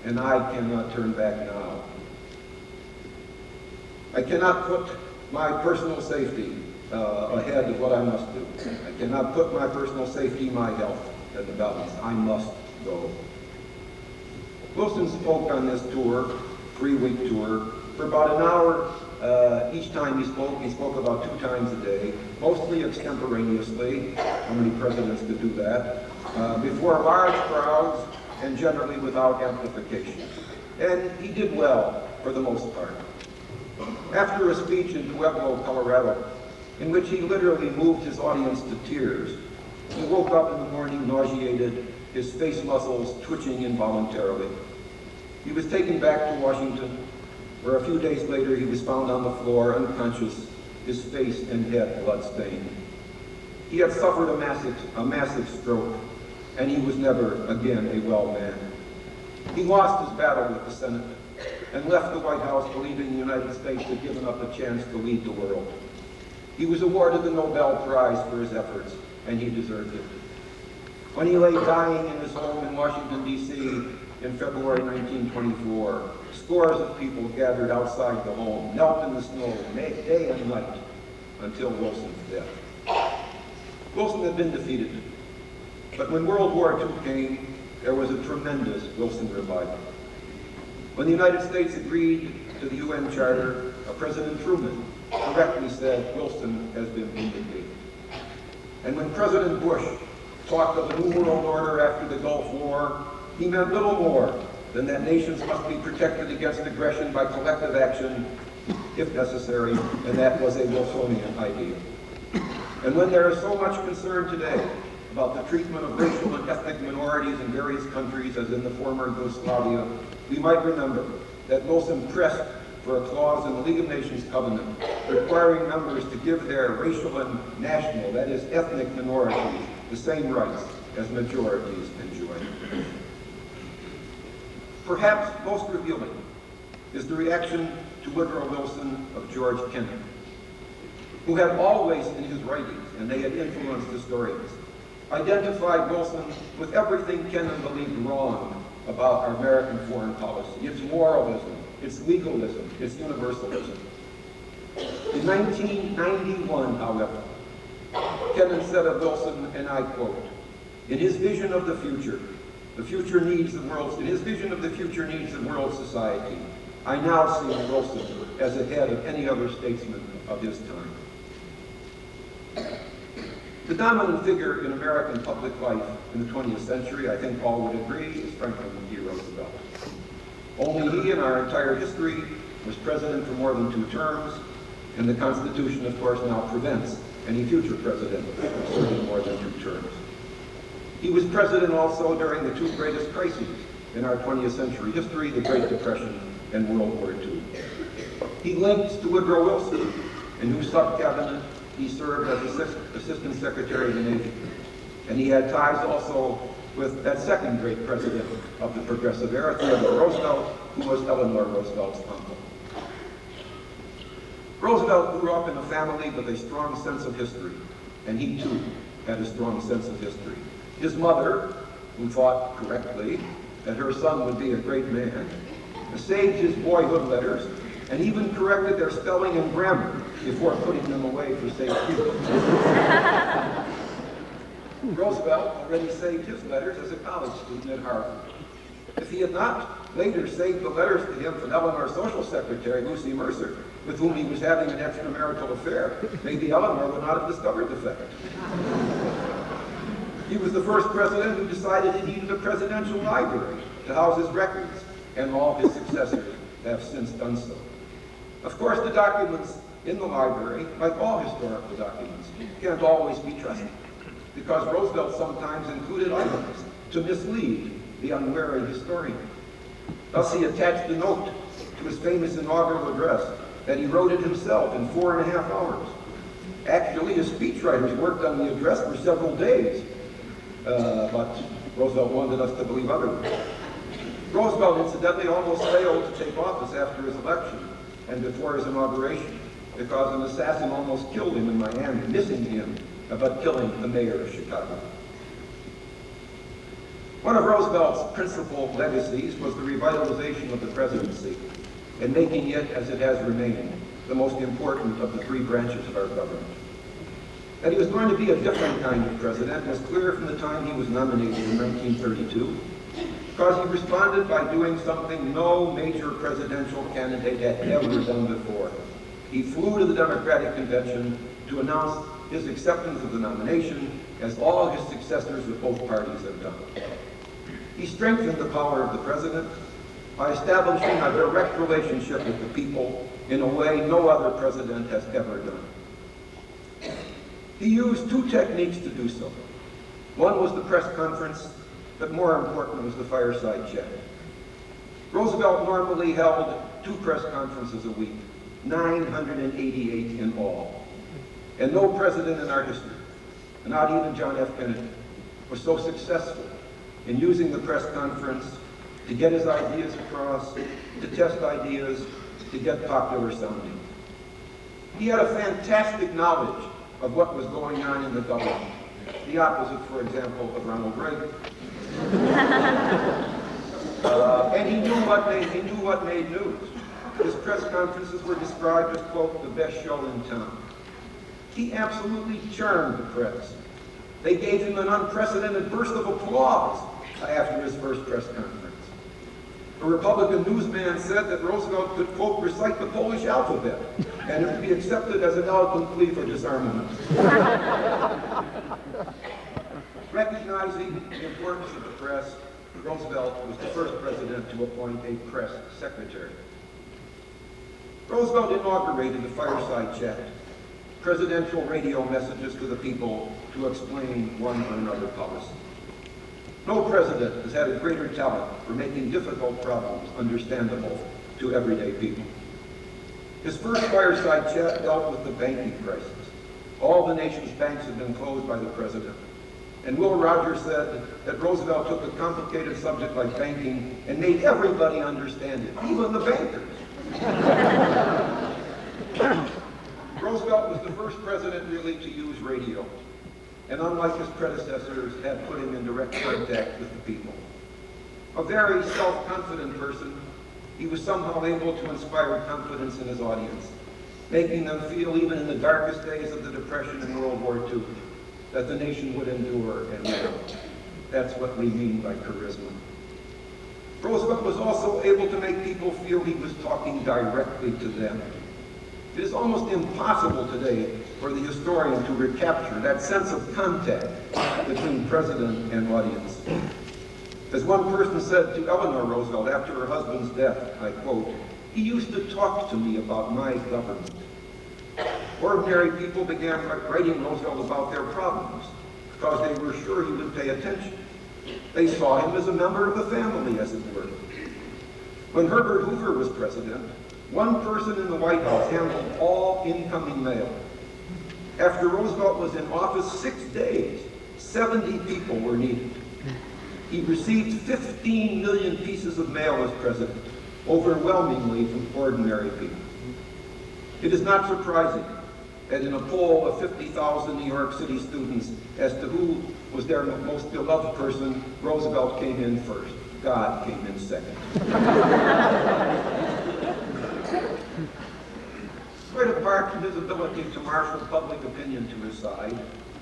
and I cannot turn back now. I cannot put my personal safety ahead of what I must do. I cannot put my personal safety, my health, at the balance. I must go." Wilson spoke on this tour, 3-week tour, for about an hour each time he spoke about 2 times a day, mostly extemporaneously, how many presidents could do that, before large crowds and generally without amplification. And he did well for the most part. After a speech in Pueblo, Colorado, in which he literally moved his audience to tears, he woke up in the morning nauseated, his face muscles twitching involuntarily. He was taken back to Washington, where a few days later he was found on the floor, unconscious, his face and head blood-stained. He had suffered a massive stroke, and he was never again a well man. He lost his battle with the Senate and left the White House believing the United States had given up a chance to lead the world. He was awarded the Nobel Prize for his efforts, and he deserved it. When he lay dying in his home in Washington, D.C. in February 1924, scores of people gathered outside the home, knelt in the snow, day and night, until Wilson's death. Wilson had been defeated, but when World War II came, there was a tremendous Wilson revival. When the United States agreed to the UN Charter, President Truman correctly said Wilson has been vindicated. And when President Bush talked of a new world order after the Gulf War, he meant little more than that nations must be protected against aggression by collective action, if necessary, and that was a Wilsonian idea. And when there is so much concern today about the treatment of racial and ethnic minorities in various countries, as in the former Yugoslavia, we might remember that Wilson pressed for a clause in the League of Nations Covenant requiring members to give their racial and national, that is, ethnic minorities, the same rights as majorities enjoy. Perhaps most revealing is the reaction to Woodrow Wilson of George Kennan, who had always in his writings, and they had influenced historians, identified Wilson with everything Kennan believed wrong about our American foreign policy, its moralism, its legalism, its universalism. In 1991, however, Kennan said of Wilson, and I quote, in his vision of the future needs of world society, I now see Wilson as ahead of any other statesman of his time. The dominant figure in American public life in the 20th century, I think all would agree, is Franklin D. Roosevelt. Only he in our entire history was president for more than 2 terms, and the Constitution, of course, now prevents any future president serving more than 2 terms. He was president also during the 2 greatest crises in our 20th century history, the Great Depression and World War II. He linked to Woodrow Wilson, in whose sub-cabinet he served as Assistant Secretary of the Navy. And he had ties also with that second great president of the Progressive Era, Theodore Roosevelt, who was Eleanor Roosevelt's uncle. Roosevelt grew up in a family with a strong sense of history, and he too had a strong sense of history. His mother, who thought correctly that her son would be a great man, saved his boyhood letters and even corrected their spelling and grammar before putting them away for safekeeping. Roosevelt already saved his letters as a college student at Harvard. If he had not later saved the letters to him from Eleanor's social secretary, Lucy Mercer, with whom he was having an extramarital affair, maybe Eleanor would not have discovered the fact. He was the first president who decided he needed a presidential library to house his records, and all his successors have since done so. Of course, the documents in the library, like all historical documents, can't always be trusted, because Roosevelt sometimes included items to mislead the unwary historian. Thus, he attached a note to his famous inaugural address that he wrote it himself in 4.5 hours. Actually, his speechwriters worked on the address for several days, but Roosevelt wanted us to believe otherwise. Roosevelt, incidentally, almost failed to take office after his election and before his inauguration, because an assassin almost killed him in Miami, missing him, but killing the mayor of Chicago. One of Roosevelt's principal legacies was the revitalization of the presidency, and making it, as it has remained, the most important of the 3 branches of our government. That he was going to be a different kind of president was clear from the time he was nominated in 1932, because he responded by doing something no major presidential candidate had ever done before. He flew to the Democratic Convention to announce his acceptance of the nomination, as all his successors with both parties have done. He strengthened the power of the president by establishing a direct relationship with the people in a way no other president has ever done. He used 2 techniques to do so. One was the press conference, but more important was the fireside chat. Roosevelt normally held 2 press conferences a week, 988 in all. And no president in our history, not even John F. Kennedy, was so successful in using the press conference to get his ideas across, to test ideas, to get popular sounding. He had a fantastic knowledge of what was going on in the government, the opposite, for example, of Ronald Reagan. And he knew what made news. His press conferences were described as, quote, the best show in town. He absolutely charmed the press. They gave him an unprecedented burst of applause after his first press conference. A Republican newsman said that Roosevelt could, quote, recite the Polish alphabet, and it would be accepted as an eloquent plea for disarmament. Recognizing the importance of the press, Roosevelt was the first president to appoint a press secretary. Roosevelt inaugurated the fireside chat, presidential radio messages to the people to explain one or another policy. No president has had a greater talent for making difficult problems understandable to everyday people. His first fireside chat dealt with the banking crisis. All the nation's banks had been closed by the president. And Will Rogers said that Roosevelt took a complicated subject like banking and made everybody understand it, even the bankers. Roosevelt was the first president really to use radio, and unlike his predecessors, had put him in direct contact with the people. A very self-confident person, he was somehow able to inspire confidence in his audience, making them feel, even in the darkest days of the Depression and World War II, that the nation would endure and live. That's what we mean by charisma. Roosevelt was also able to make people feel he was talking directly to them. It is almost impossible today for the historian to recapture that sense of contact between president and audience. As one person said to Eleanor Roosevelt after her husband's death, I quote, "He used to talk to me about my government." Ordinary people began writing Roosevelt about their problems because they were sure he would pay attention. They saw him as a member of the family, as it were. When Herbert Hoover was president, one person in the White House handled all incoming mail. After Roosevelt was in office 6 days, 70 people were needed. He received 15 million pieces of mail as president, overwhelmingly from ordinary people. It is not surprising that in a poll of 50,000 New York City students as to who was their most beloved person, Roosevelt came in first. God came in second. Quite apart from his ability to marshal public opinion to his side,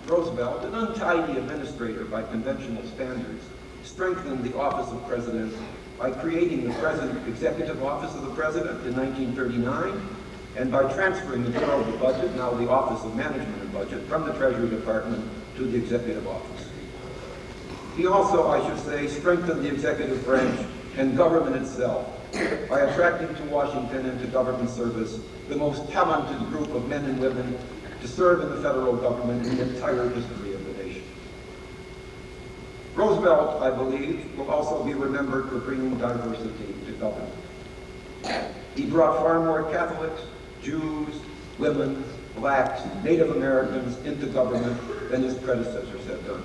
Roosevelt, an untidy administrator by conventional standards, strengthened the office of president by creating the executive office of the president in 1939 and by transferring the Bureau of the Budget, now the Office of Management and Budget, from the Treasury Department to the executive office. He also, I should say, strengthened the executive branch and government itself by attracting to Washington and to government service the most talented group of men and women to serve in the federal government in the entire history of the nation. Roosevelt, I believe, will also be remembered for bringing diversity to government. He brought far more Catholics, Jews, women, blacks, Native Americans into government than his predecessors had done.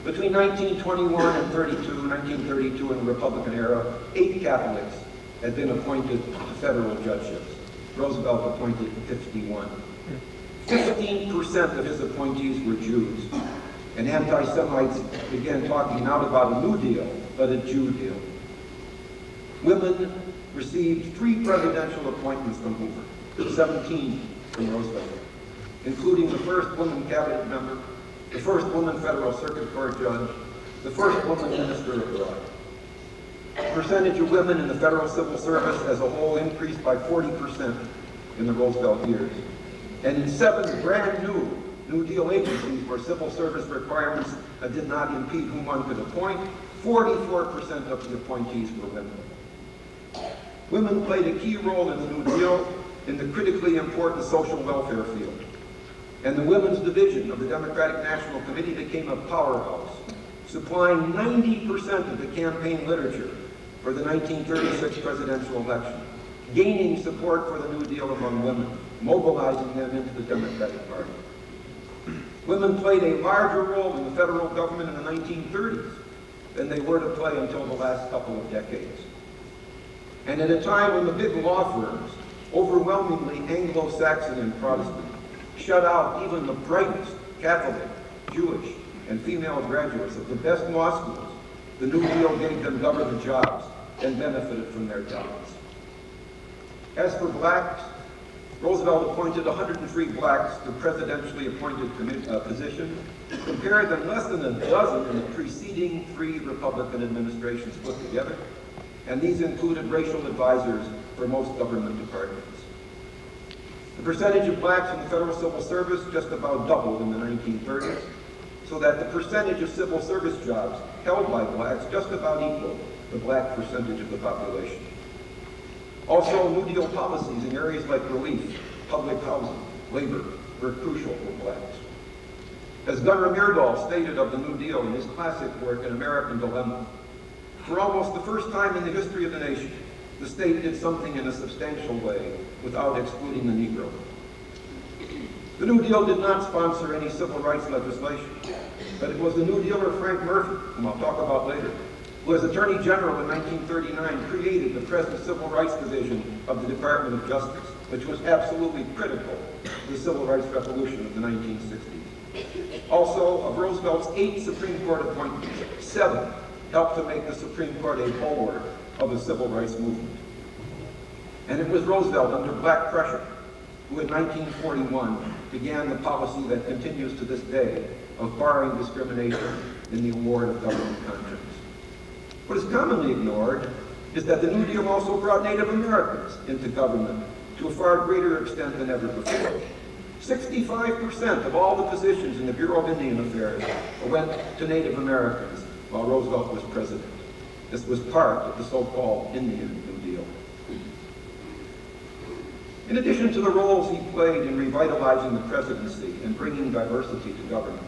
Between 1921 and 1932 in the Republican era, 8 Catholics had been appointed to federal judgeships. Roosevelt appointed 51. 15% of his appointees were Jews, and anti-Semites began talking not about a New Deal, but a Jew deal. Women received 3 presidential appointments from Hoover, 17 from Roosevelt, including the first woman cabinet member, the first woman federal circuit court judge, the first woman minister abroad. The percentage of women in the federal civil service as a whole increased by 40% in the Roosevelt years. And in 7 brand new New Deal agencies where civil service requirements did not impede whom one could appoint, 44% of the appointees were women. Women played a key role in the New Deal in the critically important social welfare field. And the Women's Division of the Democratic National Committee became a powerhouse, supplying 90% of the campaign literature for the 1936 presidential election, gaining support for the New Deal among women, mobilizing them into the Democratic Party. Women played a larger role in the federal government in the 1930s than they were to play until the last couple of decades. And at a time when the big law firms, overwhelmingly Anglo-Saxon and Protestant, shut out even the brightest Catholic, Jewish, and female graduates of the best law schools, the New Deal gave them government jobs and benefited from their talents. As for blacks, Roosevelt appointed 103 blacks to presidentially appointed positions, compared to less than a dozen in the preceding 3 Republican administrations put together, and these included racial advisors for most government departments. The percentage of blacks in the federal civil service just about doubled in the 1930s, so that the percentage of civil service jobs held by blacks just about equaled the black percentage of the population. Also, New Deal policies in areas like relief, public housing, labor were crucial for blacks. As Gunnar Myrdal stated of the New Deal in his classic work, An American Dilemma, for almost the first time in the history of the nation, the state did something in a substantial way without excluding the Negro. The New Deal did not sponsor any civil rights legislation, but it was the New Dealer Frank Murphy, whom I'll talk about later, who as Attorney General in 1939 created the present Civil Rights Division of the Department of Justice, which was absolutely critical to the Civil Rights Revolution of the 1960s. Also, of Roosevelt's 8 Supreme Court appointments, 7 helped to make the Supreme Court a bulwark of the civil rights movement. And it was Roosevelt, under black pressure, who in 1941 began the policy that continues to this day of barring discrimination in the award of government contracts. What is commonly ignored is that the New Deal also brought Native Americans into government to a far greater extent than ever before. 65% of all the positions in the Bureau of Indian Affairs went to Native Americans while Roosevelt was president. This was part of the so-called Indian New Deal. In addition to the roles he played in revitalizing the presidency and bringing diversity to government,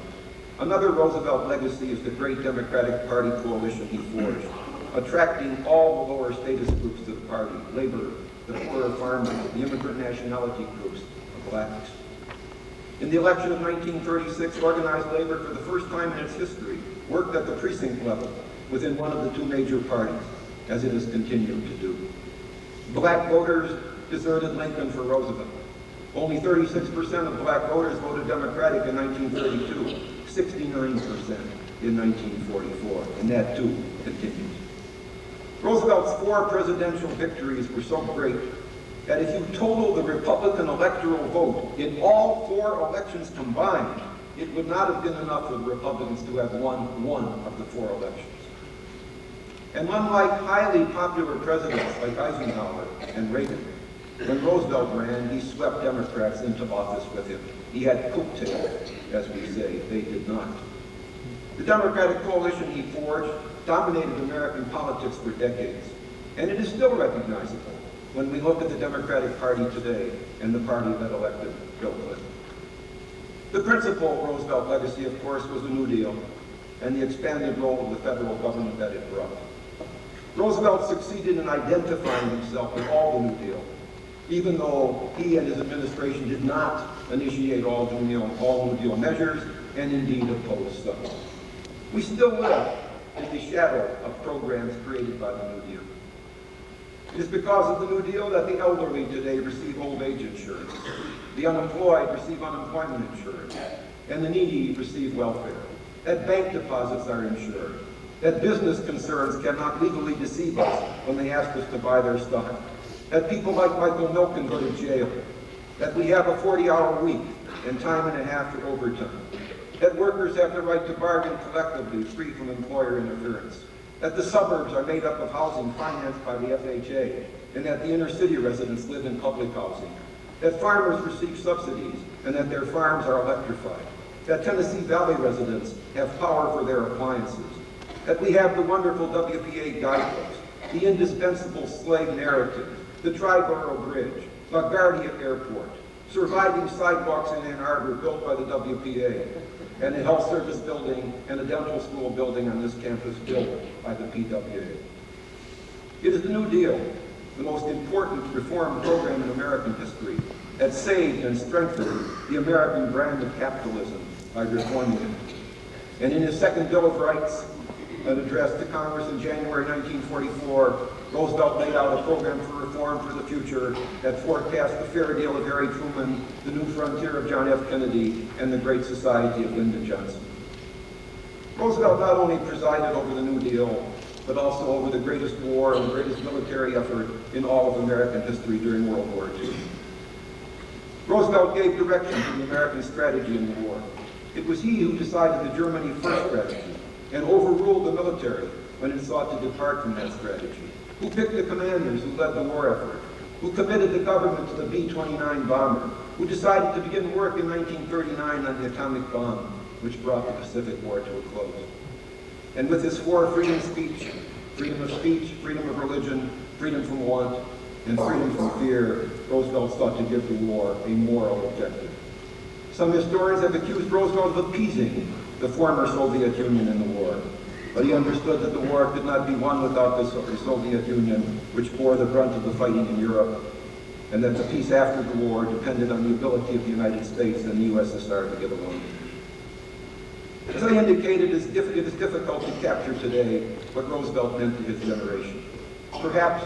another Roosevelt legacy is the great Democratic Party coalition he forged, attracting all the lower status groups to the party: labor, the poorer farmers, the immigrant nationality groups, the blacks. In the election of 1936, organized labor, for the first time in its history, worked at the precinct level within one of the two major parties, as it has continued to do. Black voters deserted Lincoln for Roosevelt. Only 36% of black voters voted Democratic in 1932, 69% in 1944, and that too continues. Roosevelt's 4 presidential victories were so great that if you total the Republican electoral vote in all 4 elections combined, it would not have been enough for the Republicans to have won one of the 4 elections. And unlike highly popular presidents like Eisenhower and Reagan, when Roosevelt ran, he swept Democrats into office with him. He had coattails, as we say. They did not. The Democratic coalition he forged dominated American politics for decades, and it is still recognizable when we look at the Democratic Party today and the party that elected Bill Clinton. The principal Roosevelt legacy, of course, was the New Deal and the expanded role of the federal government that it brought. Roosevelt succeeded in identifying himself with all the New Deal, even though he and his administration did not initiate all New Deal measures and indeed opposed some. We still live in the shadow of programs created by the New Deal. It is because of the New Deal that the elderly today receive old age insurance, the unemployed receive unemployment insurance, and the needy receive welfare, that bank deposits are insured, that business concerns cannot legally deceive us when they ask us to buy their stock, that people like Michael Milken go to jail, that we have a 40-hour week and time and a half for overtime, that workers have the right to bargain collectively, free from employer interference, that the suburbs are made up of housing financed by the FHA, and that the inner city residents live in public housing, that farmers receive subsidies and that their farms are electrified, that Tennessee Valley residents have power for their appliances, that we have the wonderful WPA guidebooks, the indispensable slave narrative, the Triborough Bridge, LaGuardia Airport, surviving sidewalks in Ann Arbor built by the WPA, and a health service building and a dental school building on this campus built by the PWA. It is the New Deal, the most important reform program in American history, that saved and strengthened the American brand of capitalism by reforming it. And in his second Bill of Rights, an address to Congress in January 1944, Roosevelt laid out a program for reform for the future that forecast the fair deal of Harry Truman, the new frontier of John F. Kennedy, and the Great Society of Lyndon Johnson. Roosevelt not only presided over the New Deal, but also over the greatest war and the greatest military effort in all of American history during World War II. Roosevelt gave direction to the American strategy in the war. It was he who decided the Germany First strategy and overruled the military when it sought to depart from that strategy, who picked the commanders who led the war effort, who committed the government to the B-29 bomber, who decided to begin work in 1939 on the atomic bomb, which brought the Pacific War to a close. And with his 4 freedom of speech, freedom of religion, freedom from want, and freedom from fear, Roosevelt sought to give the war a moral objective. Some historians have accused Roosevelt of appeasing the former Soviet Union in the war, but he understood that the war could not be won without the Soviet Union, which bore the brunt of the fighting in Europe, and that the peace after the war depended on the ability of the United States and the USSR to get along. As I indicated, it is difficult to capture today what Roosevelt meant to his generation. Perhaps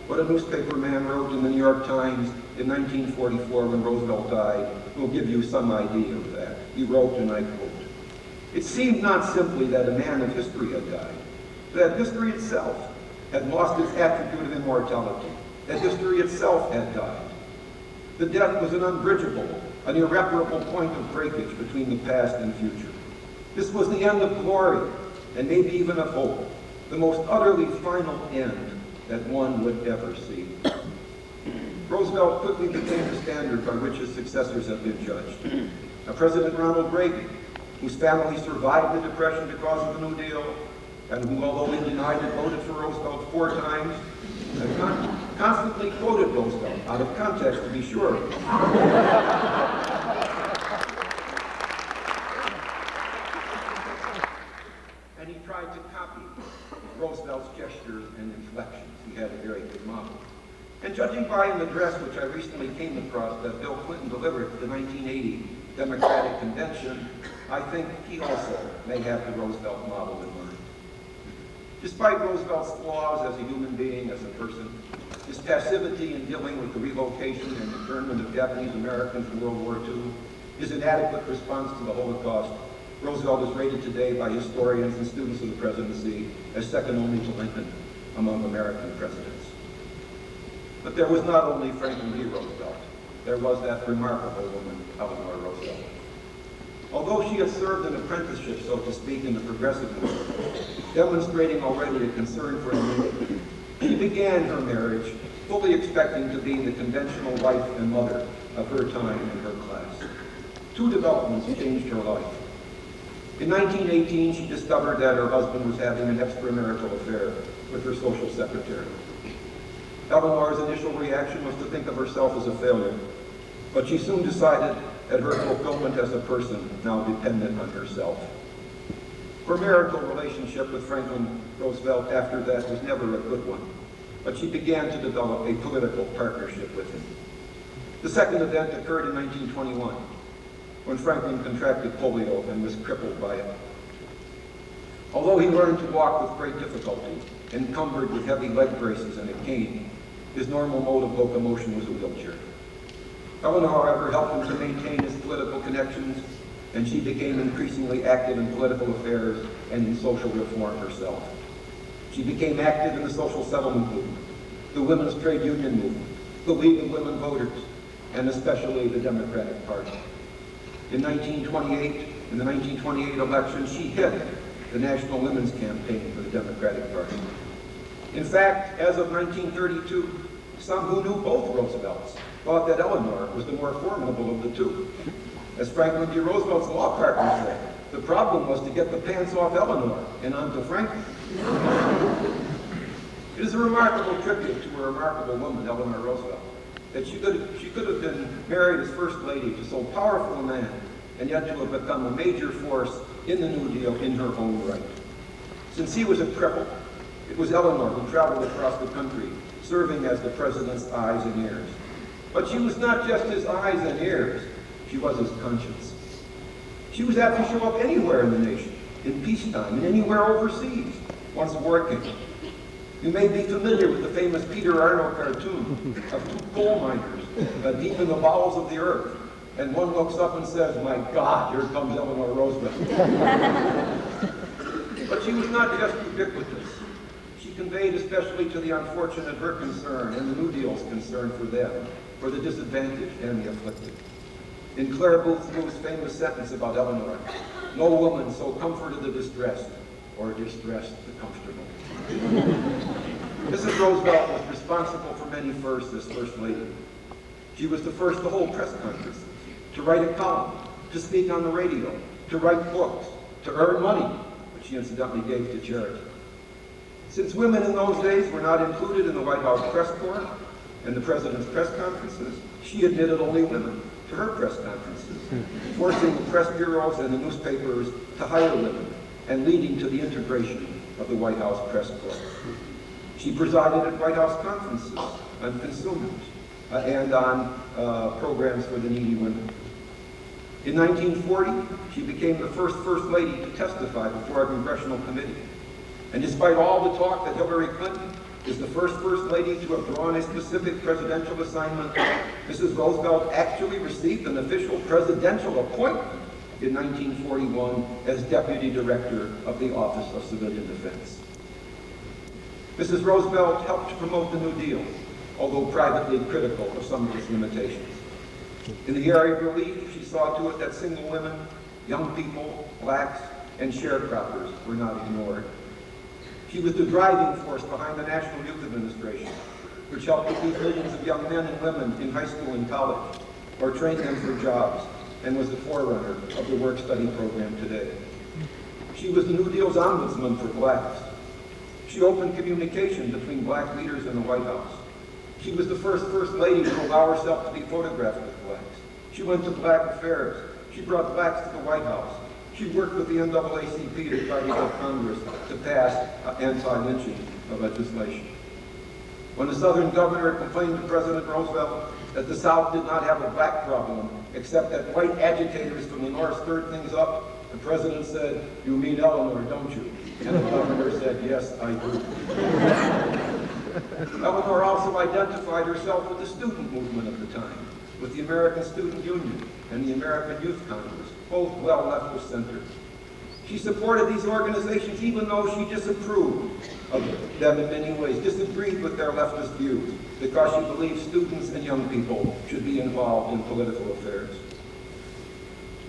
what a newspaper man wrote in the New York Times in 1944 when Roosevelt died will give you some idea of that. He wrote, and I quote, "It seemed not simply that a man of history had died, that history itself had lost its attribute of immortality, that history itself had died. The death was an unbridgeable, an irreparable point of breakage between the past and future. This was the end of glory, and maybe even of hope, the most utterly final end that one would ever see." Roosevelt quickly became the standard by which his successors have been judged. President Ronald Reagan, whose family survived the Depression because of the New Deal, and who, although indenied it, voted for Roosevelt 4 times. constantly quoted Roosevelt, out of context to be sure. And he tried to copy Roosevelt's gestures and inflections. He had a very good model. And judging by an address which I recently came across that Bill Clinton delivered at the 1980 Democratic Convention, I think he also may have the Roosevelt model in mind. Despite Roosevelt's flaws as a human being, as a person, his passivity in dealing with the relocation and internment of Japanese Americans in World War II, his inadequate response to the Holocaust, Roosevelt is rated today by historians and students of the presidency as second only to Lincoln among American presidents. But there was not only Franklin D. Roosevelt, there was that remarkable woman, Eleanor Roosevelt. Although she had served an apprenticeship, so to speak, in the progressive movement, demonstrating already a concern for the needy, she began her marriage fully expecting to be the conventional wife and mother of her time and her class. Two developments changed her life. In 1918, she discovered that her husband was having an extramarital affair with her social secretary. Eleanor's initial reaction was to think of herself as a failure, but she soon decided that her fulfillment as a person now depended on herself. Her marital relationship with Franklin Roosevelt after that was never a good one, but she began to develop a political partnership with him. The second event occurred in 1921, when Franklin contracted polio and was crippled by it. Although he learned to walk with great difficulty, encumbered with heavy leg braces and a cane, his normal mode of locomotion was a wheelchair. Eleanor, however, helped him to maintain his political connections, and she became increasingly active in political affairs and in social reform herself. She became active in the social settlement movement, the women's trade union movement, the League of Women Voters, and especially the Democratic Party. In 1928, in the 1928 election, she headed the National Women's Campaign for the Democratic Party. In fact, as of 1932, some who knew both Roosevelts thought that Eleanor was the more formidable of the two. As Franklin D. Roosevelt's law partner said, the problem was to get the pants off Eleanor and onto Franklin. It is a remarkable tribute to a remarkable woman, Eleanor Roosevelt, that she could have been married as First Lady to so powerful a man, and yet to have become a major force in the New Deal in her own right. Since he was a cripple, it was Eleanor who traveled across the country, serving as the president's eyes and ears. But she was not just his eyes and ears, she was his conscience. She was apt to show up anywhere in the nation, in peacetime, and anywhere overseas, once war came. You may be familiar with the famous Peter Arno cartoon of two coal miners deep in the bowels of the earth, and one looks up and says, "My God, here comes Eleanor Roosevelt." But she was not just ubiquitous. She conveyed especially to the unfortunate her concern and the New Deal's concern for them, for the disadvantaged and the afflicted. In Claire Booth's famous sentence about Eleanor, "No woman so comforted the distressed or distressed the comfortable." Mrs. Roosevelt was responsible for many firsts as First Lady. She was the first to hold press conferences, to write a column, to speak on the radio, to write books, to earn money, which she incidentally gave to charity. Since women in those days were not included in the White House press corps and the president's press conferences, she admitted only women to her press conferences, forcing the press bureaus and the newspapers to hire women and leading to the integration of the White House press corps. She presided at White House conferences on consumers and on programs for the needy women. In 1940, she became the first Lady to testify before a congressional committee. And despite all the talk that Hillary Clinton is the first Lady to have drawn a specific presidential assignment, Mrs. Roosevelt actually received an official presidential appointment in 1941 as Deputy Director of the Office of Civilian Defense. Mrs. Roosevelt helped to promote the New Deal, although privately critical of some of its limitations. In the area of relief, she saw to it that single women, young people, blacks, and sharecroppers were not ignored. She was the driving force behind the National Youth Administration, which helped to keep millions of young men and women in high school and college, or train them for jobs, and was the forerunner of the work-study program today. She was the New Deal's ombudsman for blacks. She opened communication between black leaders in the White House. She was the first lady to allow herself to be photographed with blacks. She went to black affairs. She brought blacks to the White House. She worked with the NAACP to try to get Congress to pass anti-lynching legislation. When the Southern governor complained to President Roosevelt that the South did not have a black problem, except that white agitators from the North stirred things up, the president said, "You mean Eleanor, don't you?" And the governor said, "Yes, I do." Eleanor also identified herself with the student movement of the time, with the American Student Union and the American Youth Congress, both well leftist-centered. She supported these organizations even though she disapproved of them in many ways, disagreed with their leftist views, because she believed students and young people should be involved in political affairs.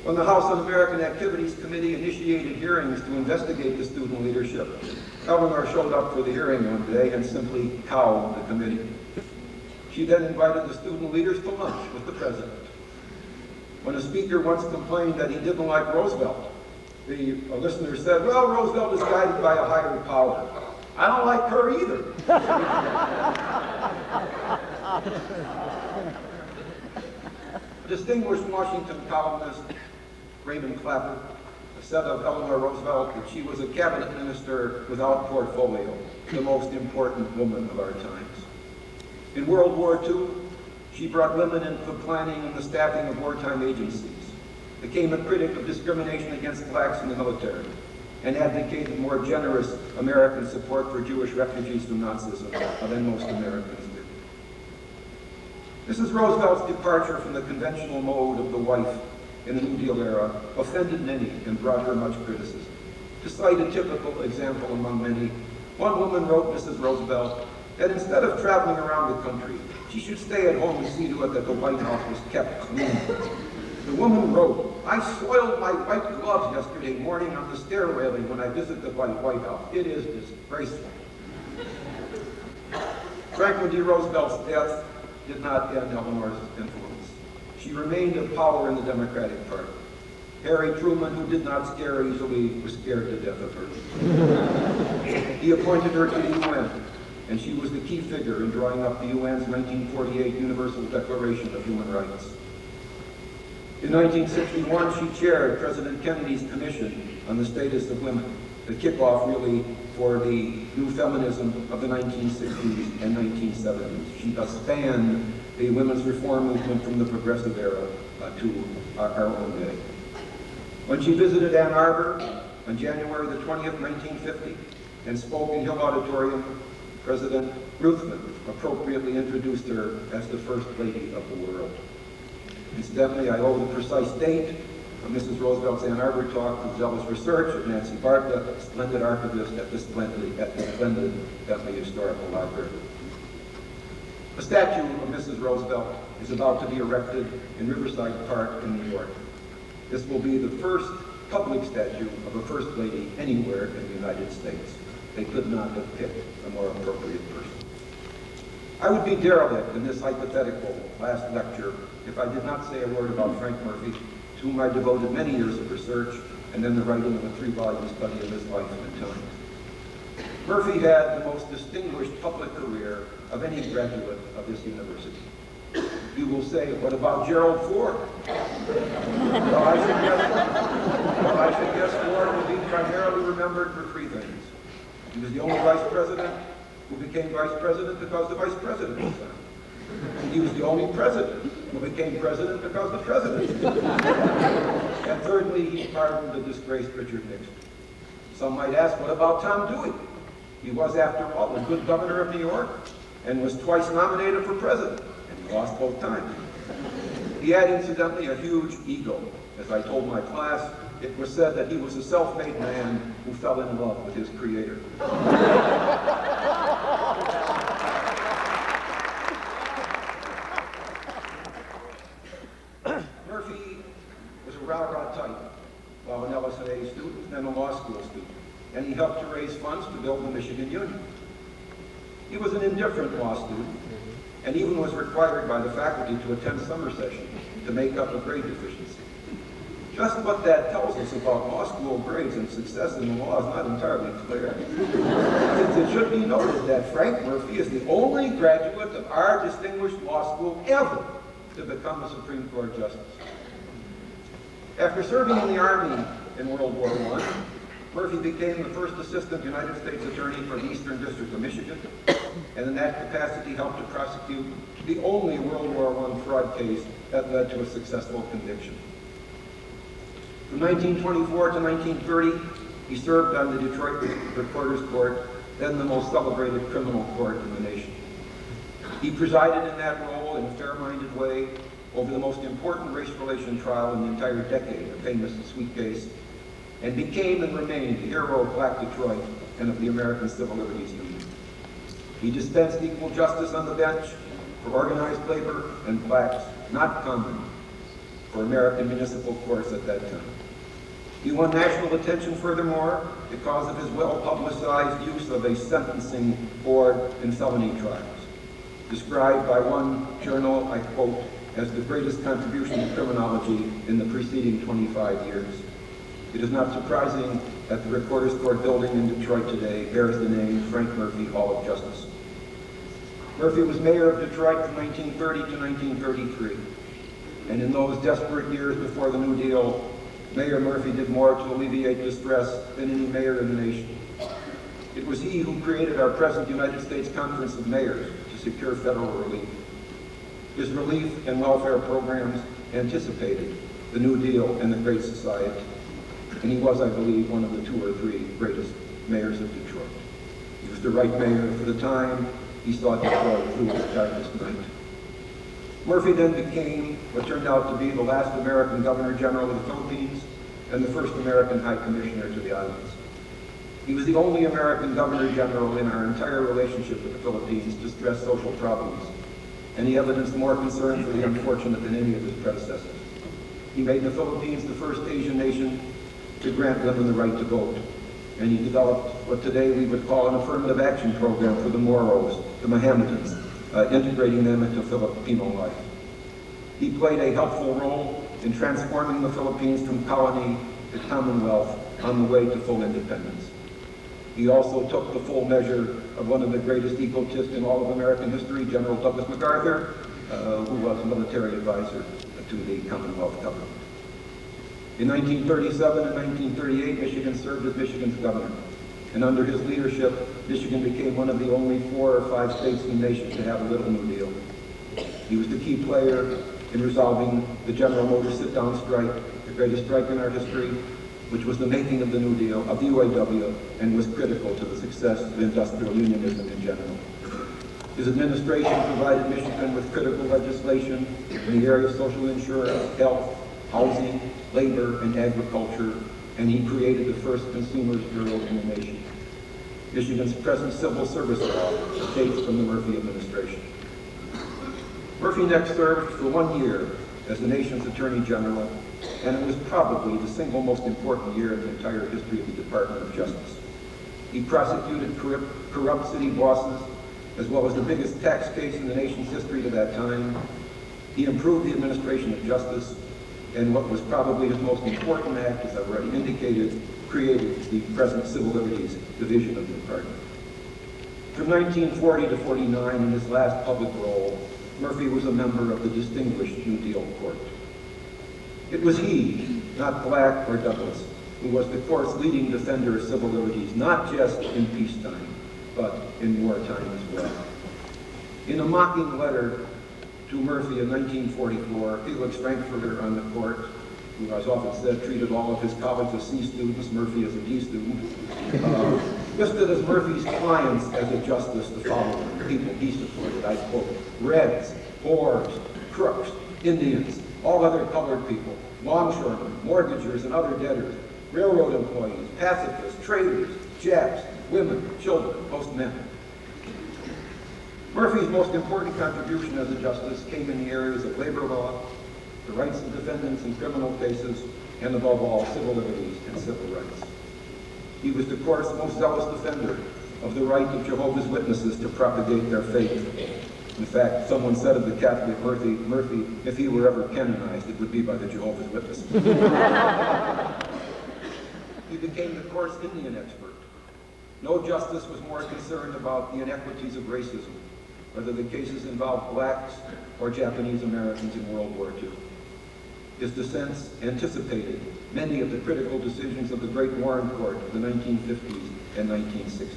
When the House Un-American Activities Committee initiated hearings to investigate the student leadership, Eleanor showed up for the hearing one day and simply cowed the committee. She then invited the student leaders to lunch with the president. When a speaker once complained that he didn't like Roosevelt, the listener said, "Well, Roosevelt is guided by a higher power. I don't like her either." Distinguished Washington columnist Raymond Clapper said of Eleanor Roosevelt that she was a cabinet minister without portfolio, the most important woman of our times. In World War II, she brought women into the planning and the staffing of wartime agencies, became a critic of discrimination against blacks in the military, and advocated more generous American support for Jewish refugees from Nazism than most Americans did. Mrs. Roosevelt's departure from the conventional mode of the wife in the New Deal era offended many and brought her much criticism. To cite a typical example among many, one woman wrote Mrs. Roosevelt that instead of traveling around the country, she should stay at home and see to it that the White House was kept clean. The woman wrote, "I soiled my white gloves yesterday morning on the stair railing when I visited the White House. It is disgraceful." Franklin D. Roosevelt's death did not end Eleanor's influence. She remained a power in the Democratic Party. Harry Truman, who did not scare easily, was scared to death of her. He appointed her to the UN, and she was the key figure in drawing up the UN's 1948 Universal Declaration of Human Rights. In 1961, she chaired President Kennedy's Commission on the Status of Women, the kickoff really for the new feminism of the 1960s and 1970s. She spanned the women's reform movement from the progressive era to our own day. When she visited Ann Arbor on January the 20th, 1950, and spoke in Hill Auditorium, President Ruthven appropriately introduced her as the First Lady of the world. Incidentally, I owe the precise date of Mrs. Roosevelt's Ann Arbor talk to zealous research of Nancy Bartlett, a splendid archivist at the splendid Bentley Historical Library. A statue of Mrs. Roosevelt is about to be erected in Riverside Park in New York. This will be the first public statue of a First Lady anywhere in the United States. They could not have picked a more appropriate person. I would be derelict in this hypothetical last lecture if I did not say a word about Frank Murphy, to whom I devoted many years of research and then the writing of a 3-volume study of his life and times. Murphy had the most distinguished public career of any graduate of this university. You will say, what about Gerald Ford? Well, I should guess Ford will be primarily remembered for 3 things. He was the only vice president who became vice president because the vice president was found. He was the only president who became president because the president was found. And thirdly, he pardoned the disgraced Richard Nixon. Some might ask, what about Tom Dewey? He was, after all, a good governor of New York and was twice nominated for president, and he lost both times. He had, incidentally, a huge ego. As I told my class, it was said that he was a self-made man who fell in love with his creator. Murphy was a rah-rah type, while an LSA student, then a law school student, and he helped to raise funds to build the Michigan Union. He was an indifferent law student, and even was required by the faculty to attend summer sessions to make up a grade deficiency. Just what that tells us about law school grades and success in the law is not entirely clear. Since it should be noted that Frank Murphy is the only graduate of our distinguished law school ever to become a Supreme Court justice. After serving in the Army in World War I, Murphy became the first Assistant United States Attorney for the Eastern District of Michigan, and in that capacity helped to prosecute the only World War I fraud case that led to a successful conviction. From 1924 to 1930, he served on the Detroit Recorder's Court, then the most celebrated criminal court in the nation. He presided in that role in a fair-minded way over the most important race relation trial in the entire decade, the famous Sweet Case, and became and remained the hero of Black Detroit and of the American Civil Liberties Union. He dispensed equal justice on the bench for organized labor and blacks, not common for American municipal courts at that time. He won national attention, furthermore, because of his well-publicized use of a sentencing board in felony trials, described by one journal, I quote, as the greatest contribution to criminology in the preceding 25 years. It is not surprising that the Recorder's Court building in Detroit today bears the name Frank Murphy Hall of Justice. Murphy was mayor of Detroit from 1930 to 1933, and in those desperate years before the New Deal, Mayor Murphy did more to alleviate distress than any mayor in the nation. It was he who created our present United States Conference of Mayors to secure federal relief. His relief and welfare programs anticipated the New Deal and the Great Society, and he was, I believe, one of the 2 or 3 greatest mayors of Detroit. He was the right mayor for the time. He saw Detroit through its darkest night. Murphy then became what turned out to be the last American Governor General of the Philippines and the first American High Commissioner to the islands. He was the only American Governor General in our entire relationship with the Philippines to stress social problems, and he evidenced more concern for the unfortunate than any of his predecessors. He made the Philippines the first Asian nation to grant women the right to vote, and he developed what today we would call an affirmative action program for the Moros, the Mohammedans, integrating them into Filipino life. He played a helpful role in transforming the Philippines from colony to commonwealth on the way to full independence. He also took the full measure of one of the greatest egotists in all of American history, General Douglas MacArthur, who was a military advisor to the Commonwealth government. In 1937 and 1938, Michigan served as Michigan's governor. And under his leadership, Michigan became one of the only 4 or 5 states in the nation to have a little New Deal. He was the key player in resolving the General Motors sit-down strike, the greatest strike in our history, which was the making of the New Deal, of the UAW, and was critical to the success of industrial unionism in general. His administration provided Michigan with critical legislation in the area of social insurance, health, housing, labor, and agriculture, and he created the first Consumers Bureau in the nation. Michigan's present civil service law dates from the Murphy administration. Murphy next served for 1 year as the nation's Attorney General, and it was probably the single most important year in the entire history of the Department of Justice. He prosecuted corrupt city bosses, as well as the biggest tax case in the nation's history to that time. He improved the administration of justice, and what was probably his most important act, as I've already indicated, created the present Civil Liberties Division of the Department. From 1940 to 49, in his last public role, Murphy was a member of the distinguished New Deal Court. It was he, not Black or Douglas, who was the court's leading defender of civil liberties, not just in peacetime, but in wartime as well. In a mocking letter to Murphy in 1944, Felix Frankfurter on the court, who, as often said, treated all of his colleagues as C students, Murphy as a D student, listed as Murphy's clients as a justice the following people he supported, I quote, Reds, Boers, crooks, Indians, all other colored people, longshoremen, mortgagers and other debtors, railroad employees, pacifists, traders, Japs, women, children, most men. Murphy's most important contribution as a justice came in the areas of labor law, the rights of defendants in criminal cases, and above all, civil liberties and civil rights. He was the court's most zealous defender of the right of Jehovah's Witnesses to propagate their faith. In fact, someone said of the Catholic Murphy, if he were ever canonized, it would be by the Jehovah's Witnesses. He became the coarse Indian expert. No justice was more concerned about the inequities of racism, whether the cases involved blacks or Japanese Americans in World War II. His dissents anticipated many of the critical decisions of the Great Warren Court of the 1950s and 1960s.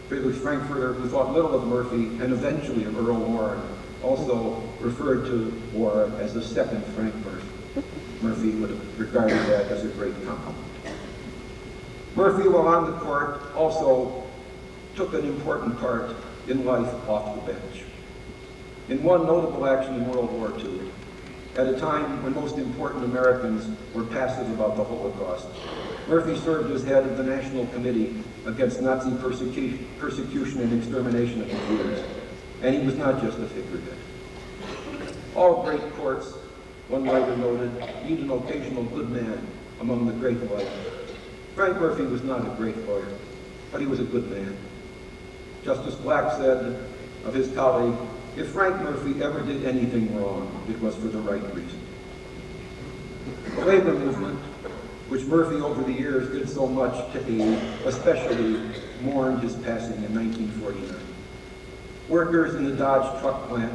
Felix Frankfurter, who thought little of Murphy and eventually of Earl Warren, also referred to Warren as the second Frank Murphy. Murphy would have regarded that as a great compliment. Murphy, while on the court, also took an important part in life off the bench. In one notable action in World War II, at a time when most important Americans were passive about the Holocaust, Murphy served as head of the National Committee against Nazi persecution and extermination of the Jews, and he was not just a figurehead. All great courts, one writer noted, need an occasional good man among the great alike. Frank Murphy was not a great lawyer, but he was a good man. Justice Black said of his colleague, if Frank Murphy ever did anything wrong, it was for the right reason. The labor movement, which Murphy over the years did so much to aid, especially mourned his passing in 1949. Workers in the Dodge truck plant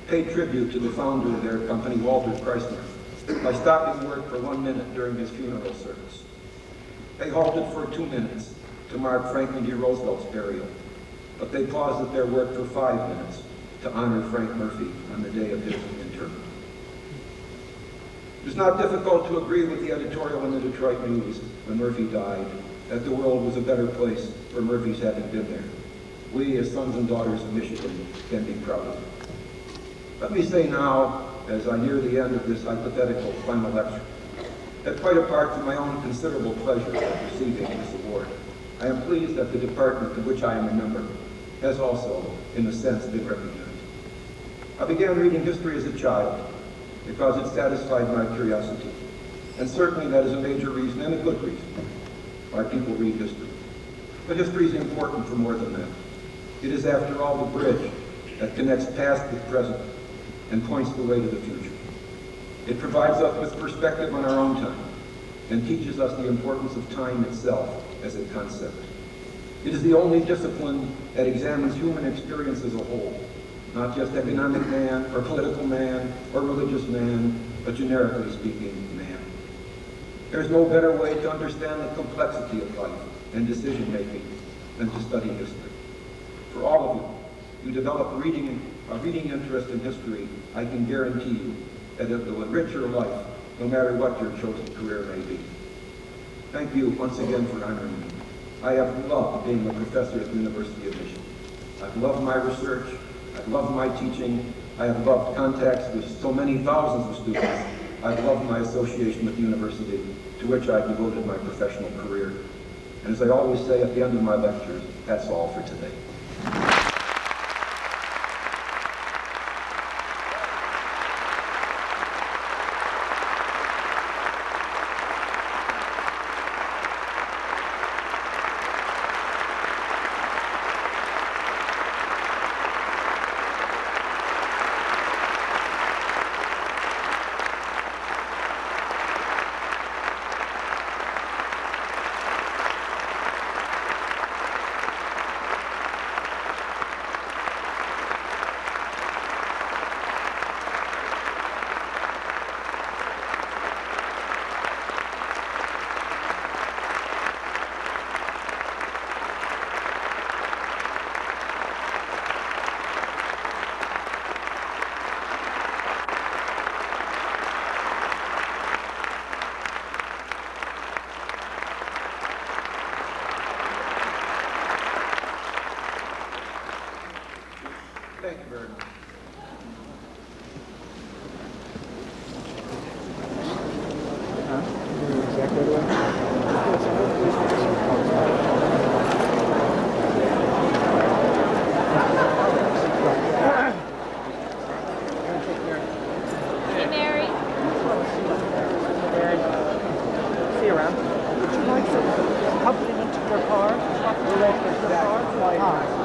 paid tribute to the founder of their company, Walter Chrysler, by stopping work for 1 minute during his funeral service. They halted for 2 minutes to mark Franklin D. Roosevelt's burial, but they paused at their work for 5 minutes to honor Frank Murphy on the day of his interment. It was not difficult to agree with the editorial in the Detroit News when Murphy died, that the world was a better place for Murphy's having been there. We, as sons and daughters of Michigan, can be proud of him. Let me say now, as I near the end of this hypothetical final lecture, that quite apart from my own considerable pleasure at receiving this award, I am pleased that the department of which I am a member has also, in a sense, been recognized. I began reading history as a child because it satisfied my curiosity, and certainly that is a major reason, and a good reason, why people read history. But history is important for more than that. It is, after all, the bridge that connects past with present and points the way to the future. It provides us with perspective on our own time and teaches us the importance of time itself as a concept. It is the only discipline that examines human experience as a whole, not just economic man or political man or religious man, but generically speaking, man. There's no better way to understand the complexity of life and decision-making than to study history. For all of you, you develop a reading interest in history, I can guarantee you that it will enrich your life, no matter what your chosen career may be. Thank you once again for honoring me. I have loved being a professor at the University of Michigan. I've loved my research, I've loved my teaching, I have loved contacts with so many thousands of students. I've loved my association with the university, to which I've devoted my professional career. And as I always say at the end of my lectures, that's all for today. Thank you very much. Hey, Mary. See you around. Would you like some company to your car? director, Zach.